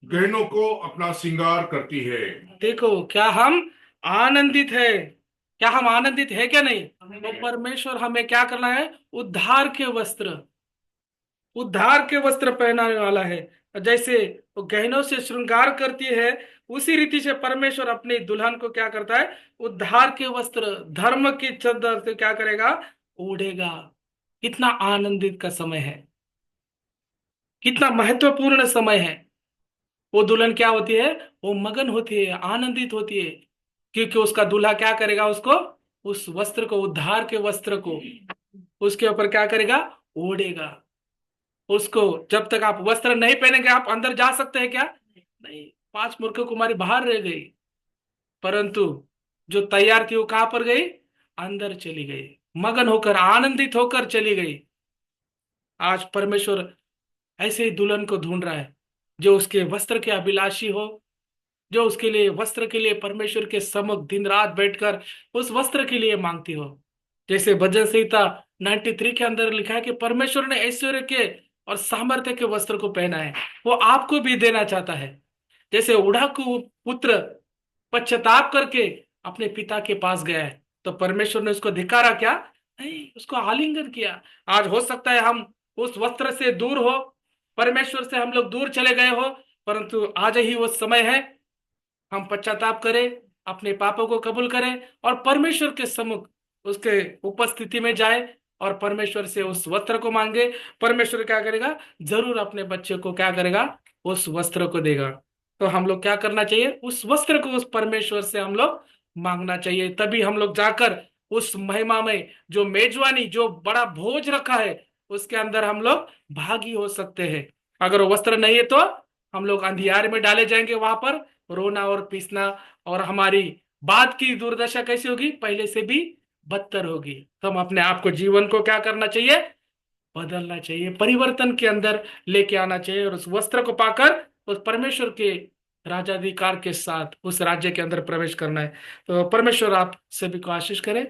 गहनों को अपना श्रृंगार करती है। देखो क्या हम आनंदित है? क्या हम आनंदित है क्या नहीं? वो परमेश्वर हमें क्या करना है? उद्धार के वस्त्र, उद्धार के वस्त्र पहनाने वाला है। जैसे वो गहनों से श्रृंगार करती है, उसी रीति से परमेश्वर अपनी दुल्हन को क्या करता है, उद्धार के वस्त्र, धर्म की चादर से क्या करेगा, ओढ़ेगा। कितना आनंदित का समय है, कितना महत्वपूर्ण समय है। वो दुल्हन क्या होती है, वो मगन होती है, आनंदित होती है, क्योंकि उसका दूल्हा क्या करेगा, उसको, उस वस्त्र को, उद्धार के वस्त्र को उसके ऊपर क्या करेगा, ओढ़ेगा उसको। जब तक आप वस्त्र नहीं पहनेंगे आप अंदर जा सकते हैं क्या, नहीं। पांच मूर्ख कुमारी बाहर रह गई, परंतु जो तैयार थी वो कहां पर गई, अंदर चली गई, मगन होकर आनंदित होकर चली गई। आज परमेश्वर ऐसे ही दुल्हन को ढूंढ रहा है, जो उसके वस्त्र के अभिलाषी हो, जो उसके लिए, वस्त्र के लिए परमेश्वर के सम्मुख दिन रात बैठकर उस वस्त्र के लिए मांगती हो। जैसे भजन संहिता 93 के अंदर लिखा है कि परमेश्वर ने ऐश्वर्य के और सामर्थ्य के वस्त्र को पहना है, वो आपको भी देना चाहता है। जैसे उड़ाकू पुत्र पश्चाताप करके अपने पिता के पास गया है, तो परमेश्वर ने उसको धिक्कारा क्या, नहीं, उसको आलिंगन किया। आज हो सकता है हम उस वस्त्र से दूर हो, परमेश्वर से हम लोग दूर चले गए हो, परंतु आज ही वो समय है, हम पश्चाताप करें, अपने पापों को कबूल करें और परमेश्वर के सम्मुख, उसके उपस्थिति में जाए और परमेश्वर से उस वस्त्र को मांगे। परमेश्वर क्या करेगा, जरूर अपने बच्चे को क्या करेगा, उस वस्त्र को देगा। तो हम लोग क्या करना चाहिए, उस वस्त्र को उस परमेश्वर से हम लोग मांगना चाहिए, तभी हम लोग जाकर उस महिमा में, जो मेजवानी, जो बड़ा भोज रखा है, उसके अंदर हम लोग भागी हो सकते हैं। अगर वो वस्त्र नहीं है तो हम लोग अंधियार में डाले जाएंगे, वहां पर रोना और पीसना, और हमारी बाद की दुर्दशा कैसी होगी, पहले से भी बदतर होगी। तो हम अपने आप को, जीवन को क्या करना चाहिए, बदलना चाहिए, परिवर्तन के अंदर लेके आना चाहिए, और उस वस्त्र को पाकर उस परमेश्वर के राजाधिकार के साथ उस राज्य के अंदर प्रवेश करना है। तो परमेश्वर आप सभी को आशीष करे।